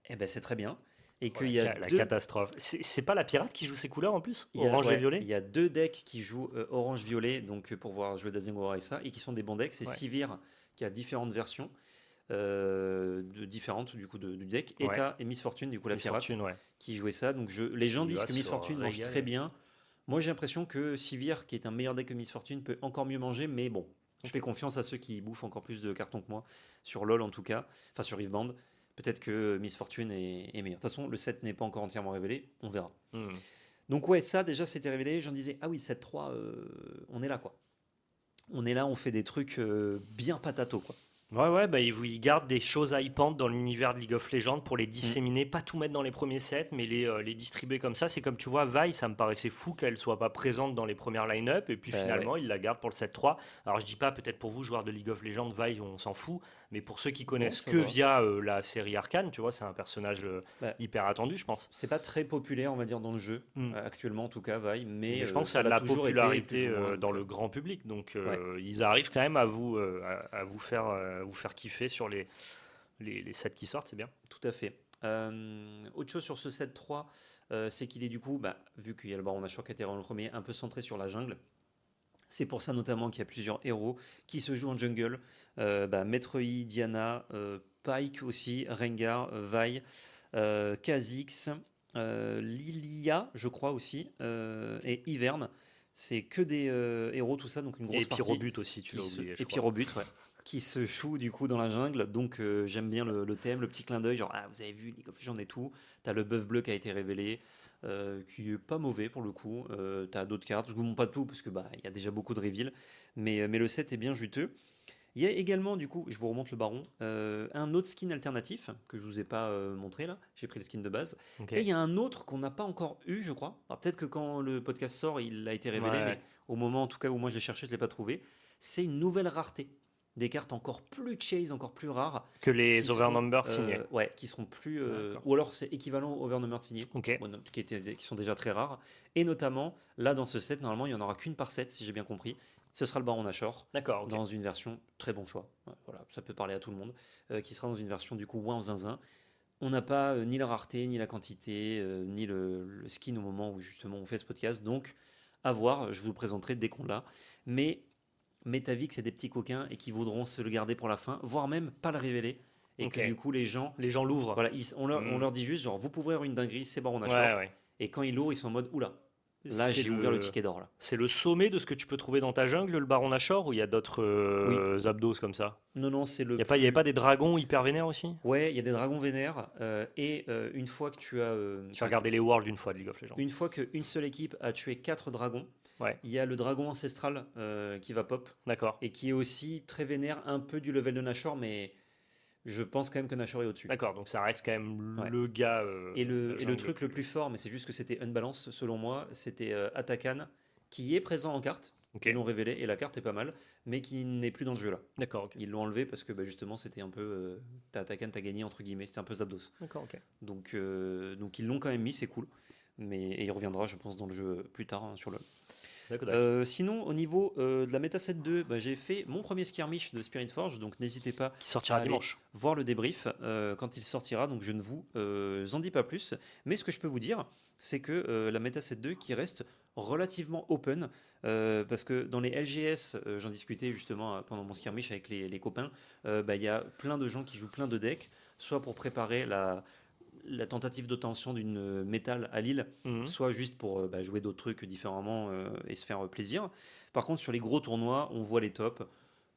Et ben c'est très bien. Et qu'il y a la deux, catastrophe. C'est pas la pirate qui joue ses couleurs en plus? il y a- Orange ouais, et violet? il y a 2 decks qui jouent orange-violet, donc pour pouvoir jouer Dazzling Aurora et ça, et qui sont des bons decks. C'est Ouais. Sivir qui a différentes versions, différentes du coup du deck. Et Ouais. t'as Miss Fortune, du coup la Miss pirate, Fortune, ouais. qui jouait ça. Donc les gens Qui disent va que Miss se Fortune mange régaler. très bien. Moi j'ai l'impression que Sivir, qui est un meilleur deck que Miss Fortune, peut encore mieux manger, mais bon. Je fais confiance à ceux qui bouffent encore plus de cartons que moi, sur LoL en tout cas, enfin sur Riveband. Peut-être que Miss Fortune est meilleur. De toute façon, le set n'est pas encore entièrement révélé, on verra. Hmm. Donc ouais, ça déjà c'était révélé, j'en disais, ah oui, le set 3, on est là quoi. on est là, on fait des trucs bien patato, quoi. Ouais, bah, ils gardent des choses hypantes dans l'univers de League of Legends pour les Mm. disséminer, pas tout mettre dans les premiers sets, mais les distribuer comme ça. C'est comme tu vois, Vi, ça me paraissait fou qu'elle soit pas présente dans les premières line-up, et puis Bah ouais. finalement, ils la gardent pour le set 3. Alors je dis pas, peut-être pour vous, joueurs de League of Legends, Vi, on s'en fout, mais pour ceux qui Non, connaissent ça que va. via la série Arcane, tu vois, c'est un personnage Bah, hyper attendu, je pense. c'est pas très populaire, on va dire, dans le jeu, Hmm. Actuellement en tout cas, Vi, mais Mais je pense que ça ça a de l'a la toujours été, plus popularité ou moins. dans Donc, le grand public, donc ouais, ils arrivent quand même à vous faire kiffer sur les sets qui sortent, c'est bien. tout à fait. Autre chose sur ce set 3, c'est qu'il est du coup, bah, vu qu'il y a le Baron Nashor qui a été en premier, un peu centré sur la jungle. C'est pour ça notamment qu'il y a plusieurs héros qui se jouent en jungle. Maître Yi, Diana, Pyke aussi, Rengar, Vi, Kha'Zix, Lilia, je crois aussi, et Ivern. C'est que des héros, tout ça, donc une grosse Et partie. Pyrobut aussi, tu l'as oublié, je Et crois. Pyrobut, ouais. Qui se joue du coup dans la jungle. Donc j'aime bien le thème, le petit clin d'œil, genre ah vous avez vu League of Legends et tout. T'as le buff bleu qui a été révélé, qui est pas mauvais pour le coup. T'as d'autres cartes, je vous montre pas tout parce que bah il y a déjà beaucoup de reveal, mais le set est bien juteux. Il y a également du coup, je vous remonte le baron, un autre skin alternatif que je vous ai pas montré là. J'ai pris le skin de base. Ok. Et il y a un autre qu'on n'a pas encore eu, je crois. Alors peut-être que quand le podcast sort, il a été révélé, mais Ouais. au moment en tout cas où moi j'ai cherché, je l'ai pas trouvé. C'est une nouvelle rareté, des cartes encore plus chase, encore plus rares, Que qui les seront, overnumbered signés. ouais, qui seront plus, D'accord. ou alors c'est équivalent au Overnumbered signé, Ok. bon, qui sont déjà très rares. Et notamment, là dans ce set, normalement il n'y en aura qu'une par set, si j'ai bien compris. Ce sera le Baron Nashor, D'accord, ok. dans une version très bon choix. Ouais, voilà, ça peut parler à tout le monde, qui sera dans une version du coup moins en zinzin. On n'a pas ni la rareté, ni la quantité, ni le skin au moment où justement on fait ce podcast. Donc, à voir, je vous le présenterai dès qu'on l'a. Mais Metavix, c'est des petits coquins et qui voudront se le garder pour la fin, voire même pas le révéler. Et Ok. que du coup, les gens, Les gens l'ouvrent. voilà, on Hmm. leur dit juste, genre, vous pouvez avoir une dinguerie, c'est Baron Ouais, Nashor. ouais. Et quand ils l'ouvrent, ils sont en mode, oula, là, C'est j'ai ouvert le le... ticket d'or, là. C'est le sommet de ce que tu peux trouver dans ta jungle, le Baron Nashor, ou il y a d'autres Oui, abdos comme ça? non, non, c'est le Il y avait plus. pas des dragons hyper vénères aussi? Ouais, il y a des dragons vénères. Et une fois que tu as. J'ai regardé les Worlds une fois de League of Legends. Une fois qu'une seule équipe a tué 4 dragons, Ouais, il y a le dragon ancestral qui va pop. d'accord. Et qui est aussi très vénère, un peu du level de Nashor, mais je pense quand même que Nashor est au-dessus. D'accord, donc ça reste quand même Ouais. le gars. Et de la le jungle truc le plus fort, mais c'est juste que c'était unbalance selon moi, c'était Atakan, qui est présent en carte. Ok, Ils l'ont révélé et la carte est pas mal, mais qui n'est plus dans le jeu là. d'accord, ok. Ils l'ont enlevé parce que bah, justement c'était un peu. T'as Atakan, t'as gagné entre guillemets, c'était un peu Zapdos. D'accord, ok. Donc ils l'ont quand même mis, c'est cool. Et il reviendra, je pense, dans le jeu plus tard sur le. D'accord, d'accord. Sinon, au niveau de la méta set 2, bah, j'ai fait mon premier skirmish de Spirit Forge, donc n'hésitez pas Qui à sortira aller dimanche. voir le débrief quand il sortira, donc je ne vous en dis pas plus. Mais ce que je peux vous dire, c'est que la méta set 2 qui reste relativement open, parce que dans les LGS, j'en discutais justement pendant mon skirmish avec les copains, il y a plein de gens qui jouent plein de decks, soit pour préparer la tentative d'obtention d'une métal à Lille, Mhm. soit juste pour jouer d'autres trucs différemment et se faire plaisir. Par contre, sur les gros tournois, on voit les tops.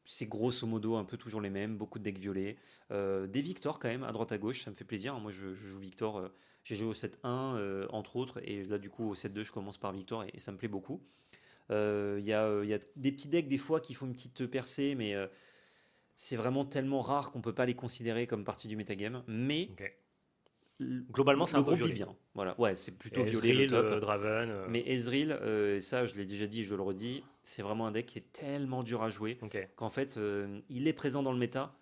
C'est grosso modo un peu toujours les mêmes, beaucoup de decks violets. Des Victor quand même, à droite à gauche, ça me fait plaisir. Moi, je joue Victor, j'ai joué au set 1, entre autres, et là, du coup, au set 2, je commence par Victor, et ça me plaît beaucoup. Il y a des petits decks, des fois, qui font une petite percée, mais c'est vraiment tellement rare qu'on peut pas les considérer comme partie du metagame. Mais Ok. Globalement, c'est le un peu groupe vit violet. bien. Voilà. Ouais, c'est plutôt Et violet le Ezreal, top. Draven. Mais Ezreal, et ça je l'ai déjà dit, je le redis, c'est vraiment un deck qui est tellement dur à jouer Ok. qu'en fait il est présent dans le méta,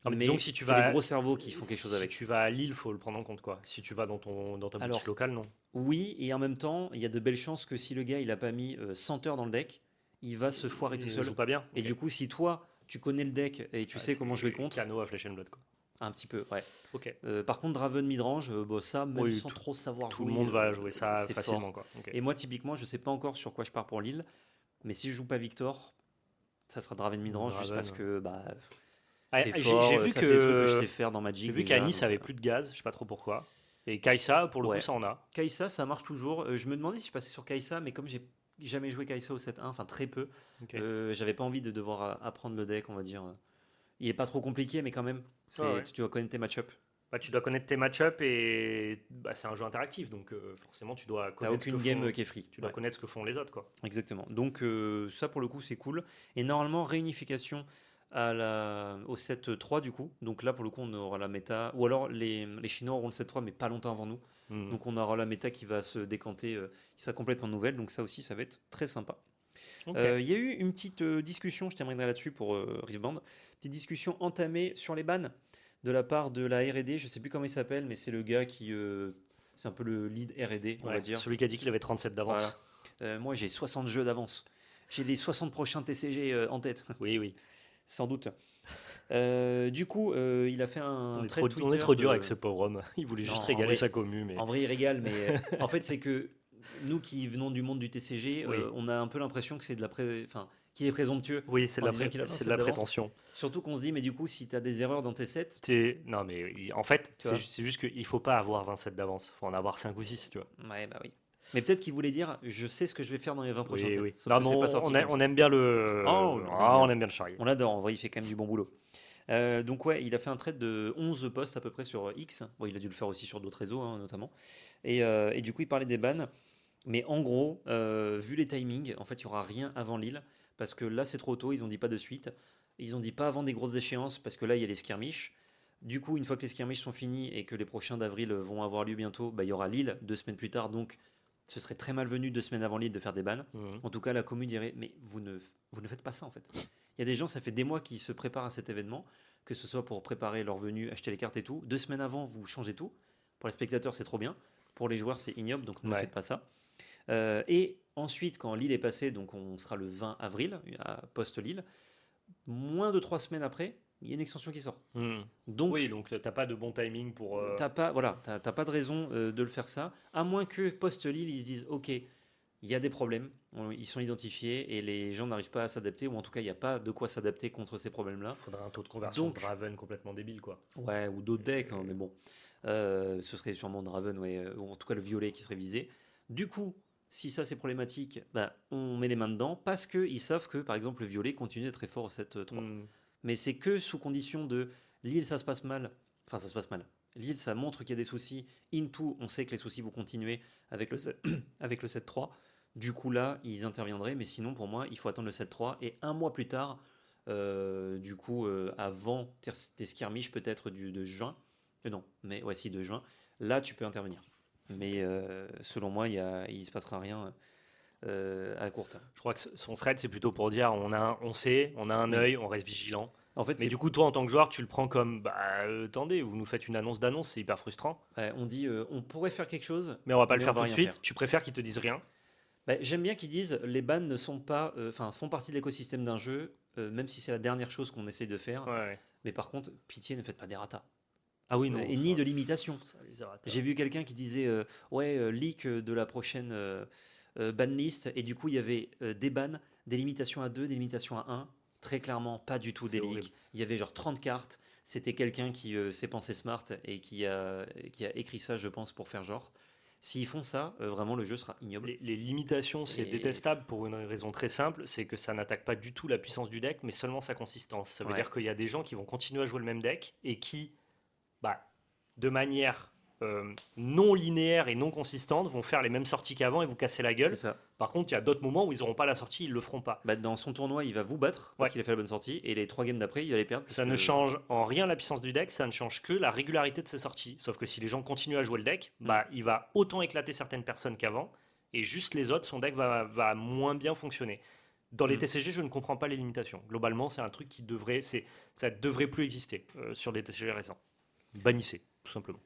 Ah, mais disons mais que si tu c'est les vas, gros cerveaux qui font quelque chose si avec. tu vas à Lille, faut le prendre en compte quoi. Si tu vas dans ta boutique Alors locale, non. oui, et en même temps, il y a de belles chances que si le gars il a pas mis 100 heures dans le deck, il va se foirer tout Il seul. joue pas bien. Et Ok. du coup, si toi tu connais le deck et tu Ah, sais comment jouer c'est contre, Cano à Flesh and Blood quoi. un petit peu, ouais. Ok. Par contre, Draven midrange, ça, même Oui, sans trop savoir tout le jouer, monde va jouer ça c'est facilement fort. quoi. Ok. Et moi, typiquement, je sais pas encore sur quoi je pars pour Lille, mais si je joue pas Victor, ça sera Draven midrange juste Draven. parce que Ah, c'est j'ai fort, vu ça fait des trucs que je que sais faire dans Magic j'ai vu déjà. qu'Anis Donc, avait plus de gaz, je sais pas trop pourquoi. Et Kai'Sa, pour le coup, ouais. ça en a. Kai'Sa, ça marche toujours. Je me demandais si je passais sur Kai'Sa, mais comme j'ai jamais joué Kai'Sa au 7-1, enfin très peu, Ok. j'avais pas envie de devoir apprendre le deck, on va dire. Il est pas trop compliqué, mais quand même, Ouais, ouais. tu dois connaître tes match-up. Bah, tu dois connaître tes match-up et bah, c'est un jeu interactif, donc forcément tu dois T'as connaître ce que aucune game font, qui est free. tu dois Ouais, connaître ce que font les autres, quoi. exactement. Donc ça pour le coup c'est cool. Et normalement réunification au 7-3 du coup. Donc là pour le coup on aura la méta. Ou alors les Chinois auront le 7-3 mais pas longtemps avant nous. Hmm. Donc on aura la méta qui va se décanter, qui sera complètement nouvelle. Donc ça aussi ça va être très sympa. Ok. Il y a eu une petite discussion, je terminerai là-dessus pour Rift Band. Petite discussion entamée sur les bans de la part de la R&D. Je sais plus comment il s'appelle, mais c'est le gars qui. C'est un peu le lead R&D, on va Ouais, dire. celui qui a dit qu'il avait 37 Voilà. d'avance. Moi, j'ai 60 jeux d'avance. J'ai les 60 prochains TCG en tête, Oui, oui. sans doute. Du coup, il a fait un On est thread trop, on est Twitter trop dur de- avec ce pauvre homme. Il voulait Non, juste en régaler vrai, sa commu, mais en vrai, il régale, mais en fait, c'est que nous qui venons du monde du TCG, oui. on a un peu l'impression que c'est de la enfin, qu'il est présomptueux Oui, c'est de en la, disant qu'il a c'est 27 de la d'avance. prétention. Surtout qu'on se dit, mais du coup, si tu as des erreurs dans tes sets, Non, mais en fait, tu vois. c'est juste qu'il faut pas avoir 27 d'avance. Il faut en avoir 5 ou 6, tu vois. Ouais, bah oui. Mais peut-être qu'il voulait dire, je sais ce que je vais faire dans les 20 prochains Oui, sets. oui. Sauf Non, que mais c'est pas sorti comme on ça. aime bien le. Oh, On aime bien le charrier. on l'adore, en vrai, il fait quand même du bon boulot. Donc ouais, il a fait un trade de 11 posts à peu près sur X. Bon, il a dû le faire aussi sur d'autres réseaux, hein, notamment. Et du coup, il parlait des bans. Mais en gros, vu les timings, en fait, il n'y aura rien avant Lille. Parce que là, c'est trop tôt, ils ont dit pas de suite. Ils ont dit pas avant des grosses échéances, parce que là, il y a les skirmishes. Du coup, une fois que les skirmishes sont finis et que les prochains d'avril vont avoir lieu bientôt, bah, il y aura Lille 2 semaines plus tard. Donc, ce serait très malvenu 2 semaines avant Lille de faire des bans. Mhm. En tout cas, la commune dirait, mais vous ne faites pas ça en fait. Il y a des gens, ça fait des mois qui se préparent à cet événement, que ce soit pour préparer leur venue, acheter les cartes et tout. 2 semaines avant, vous changez tout. Pour les spectateurs, c'est trop bien. Pour les joueurs, c'est ignoble, donc ne Ouais. faites pas ça. Et ensuite, quand Lille est passé, donc on sera le 20 avril, à post-Lille, moins de 3 semaines après, il y a une extension qui sort. Mhm. Donc, Oui, donc t'as pas de bon timing pour. t'as pas de raison de le faire ça, à moins que post-Lille, ils se disent, ok, il y a des problèmes, ils sont identifiés et les gens n'arrivent pas à s'adapter, ou en tout cas, il n'y a pas de quoi s'adapter contre ces problèmes-là. Faudrait un taux de conversion Donc, de Draven complètement débile, quoi. ouais, ou d'autres decks, hein, mais bon, ce serait sûrement Draven, ouais, ou en tout cas le violet qui serait visé. Du coup, si ça c'est problématique, bah, on met les mains dedans parce qu'ils savent que par exemple le violet continue d'être très fort au 7-3. Mhm. Mais c'est que sous condition de Lille ça se passe mal, enfin ça se passe mal. Lille ça montre qu'il y a des soucis, Into on sait que les soucis vont continuer avec le, avec le 7-3. Du coup là ils interviendraient, mais sinon pour moi il faut attendre le 7-3 et un mois plus tard, du coup avant tes skirmishes peut-être de juin, non, mais ouais si de juin, là tu peux intervenir. Mais selon moi il se passera rien à court terme. Je crois que son thread, c'est plutôt pour dire on sait, on a un Oui. œil, on reste vigilant. En fait, Mais du coup, toi, en tant que joueur, tu le prends comme bah attendez, vous nous faites une annonce d'annonce, c'est hyper frustrant. on dit on pourrait faire quelque chose, Mais on va pas le mais faire on va tout de rien suite. faire. Tu préfères qu'ils te disent rien. Bah, j'aime bien qu'ils disent les bans ne sont pas, enfin font partie de l'écosystème d'un jeu, même si c'est la dernière chose qu'on essaie de faire. Ouais, ouais. Mais par contre, pitié, ne faites pas des ratas. Ah oui, non. Et ni de limitation. Ça, les errata. J'ai vu quelqu'un qui disait ouais leak de la prochaine banlist et du coup il y avait des bans, des limitations à 2, des limitations à 1. Très clairement, pas du tout C'est des horrible. leaks. Il y avait genre 30 cartes. C'était quelqu'un qui s'est pensé smart et qui a écrit ça, je pense, pour faire genre. S'ils font ça, vraiment le jeu sera ignoble. Les limitations, c'est Et- détestable pour une raison très simple, c'est que ça n'attaque pas du tout la puissance du deck, mais seulement sa consistance. Ça veut Ouais. dire qu'il y a des gens qui vont continuer à jouer le même deck et qui, bah, de manière non linéaire et non consistante, vont faire les mêmes sorties qu'avant et vous casser la C'est gueule. ça. Par contre, il y a d'autres moments où ils n'auront pas la sortie, ils le feront pas. Bah, dans son tournoi, il va vous battre parce Ouais. qu'il a fait la bonne sortie et les 3 games d'après, il va les perdre. parce Ça ne que- change en rien la puissance du deck, ça ne change que la régularité de ses sorties. Sauf que si les gens continuent à jouer le deck, bah, il va autant éclater certaines personnes qu'avant, et juste les autres, son deck va moins bien fonctionner. Dans les Mm. TCG, je ne comprends pas les limitations. Globalement, c'est un truc qui devrait, ça devrait plus exister sur des TCG récents. Bannissez, tout simplement.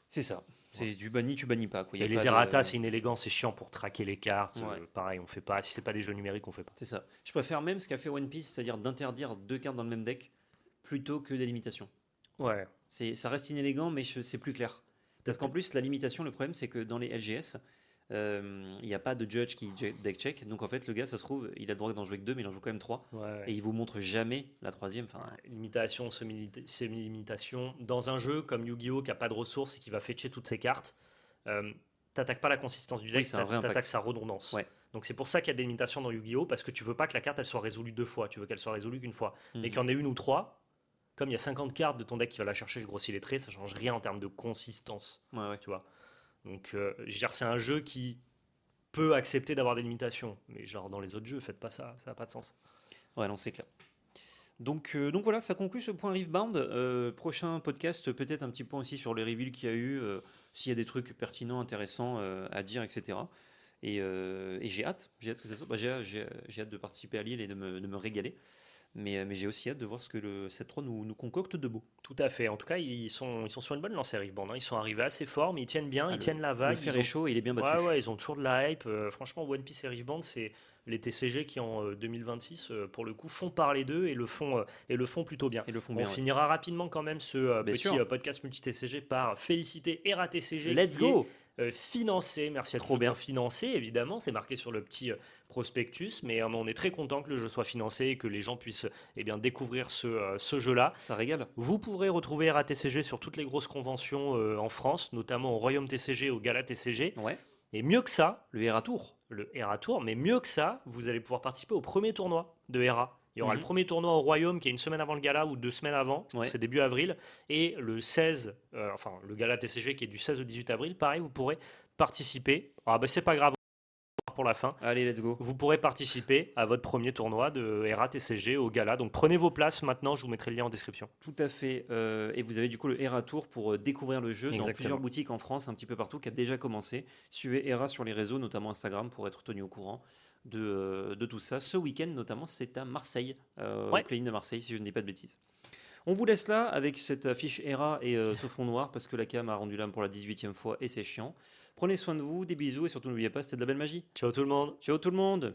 C'est ça. C'est du banni, tu bannis pas. Quoi. Il y Et a les pas de- errata, c'est inélégant, c'est chiant pour traquer les cartes. Ouais. Pareil, on fait pas. Si c'est pas des jeux numériques, on fait pas. C'est ça. Je préfère même ce qu'a fait One Piece, c'est-à-dire d'interdire 2 cartes dans le même deck plutôt que des limitations. Ouais. Ça reste inélégant, mais c'est plus clair. Parce qu'en plus, la limitation, le problème, c'est que dans les LGS, il n'y a pas de judge qui deck check. Donc en fait, le gars, ça se trouve, il a le droit d'en jouer que 2, mais il en joue quand même 3. Ouais. Et il vous montre jamais la troisième. Enfin, Limitation, semi-limitation. Dans un jeu comme Yu-Gi-Oh! Qui n'a pas de ressources et qui va fetcher toutes ses cartes, t'attaques pas la consistance du Oui, deck, c'est un vrai t'attaques impact. sa redondance. Ouais. Donc c'est pour ça qu'il y a des limitations dans Yu-Gi-Oh! Parce que tu veux pas que la carte elle soit résolue 2 fois, tu veux qu'elle soit résolue qu'une fois. Mais Mhm. qu'il y en ait une ou 3, comme il y a 50 cartes de ton deck qui va la chercher, je grossis les traits, ça change rien en termes de consistance, Ouais. tu vois. Donc, je veux dire, c'est un jeu qui peut accepter d'avoir des limitations, mais genre dans les autres jeux, faites pas ça, ça n'a pas de sens. Ouais, non, c'est clair. Donc voilà, ça conclut ce point Riftbound. Prochain podcast, peut-être un petit point aussi sur les reveals qu'il y a eu, s'il y a des trucs pertinents, intéressants à dire, etc. Et j'ai hâte que ça soit. J'ai hâte de participer à Lille et de me régaler. Mais j'ai aussi hâte de voir ce que le 7-3 nous concocte de beau. Tout à fait. En tout cas, ils sont sur une bonne lancée, Riftbound, hein. Ils sont arrivés assez fort, mais ils tiennent bien, Ah, ils tiennent la le vague. fer Ils est ont... chaud et il est bien battu. Ouais, ouais, ils ont toujours de la hype. Franchement, One Piece et Riftbound, c'est les TCG qui, en 2026, pour le coup, font parler d'eux et le font plutôt bien. Ils le font On bien. Ouais. finira rapidement quand même ce Bien petit sûr. podcast multi-TCG par féliciter Era TCG Let's qui est go! financé. Merci à tous Trop ceux qui bien. ont financé, évidemment. C'est marqué sur le petit prospectus, mais on est très content que le jeu soit financé et que les gens puissent découvrir ce jeu-là. Ça régale. Vous pourrez retrouver RATCG sur toutes les grosses conventions en France, notamment au Royaume TCG, au Gala TCG. Ouais. Et mieux que ça, Le Hera Tour. le ERA Tour, mais mieux que ça, vous allez pouvoir participer au premier tournoi de ERA. Il y aura Mhm. le premier tournoi au Royaume qui est une semaine avant le Gala ou 2 semaines avant, Ouais. c'est début avril. Et le 16, le Gala TCG qui est du 16 au 18 avril, pareil, vous pourrez participer. Ah ben c'est pas grave pour la fin. Allez, let's go. Vous pourrez participer à votre premier tournoi de RATCG au Gala. Donc prenez vos places maintenant, je vous mettrai le lien en description. Tout à fait. Et vous avez du coup le Hera Tour pour découvrir le jeu dans Exactement. plusieurs boutiques en France, un petit peu partout, qui a déjà commencé. Suivez Hera sur les réseaux, notamment Instagram, pour être tenu au courant de tout ça. Ce week-end, notamment, c'est à Marseille, Ouais. au play-in de Marseille, si je ne dis pas de bêtises. On vous laisse là avec cette affiche Hera et ce fond noir, parce que la cam a rendu l'âme pour la 18e fois et c'est chiant. Prenez soin de vous, des bisous et surtout n'oubliez pas, c'est de la belle magie. Ciao tout le monde. Ciao tout le monde!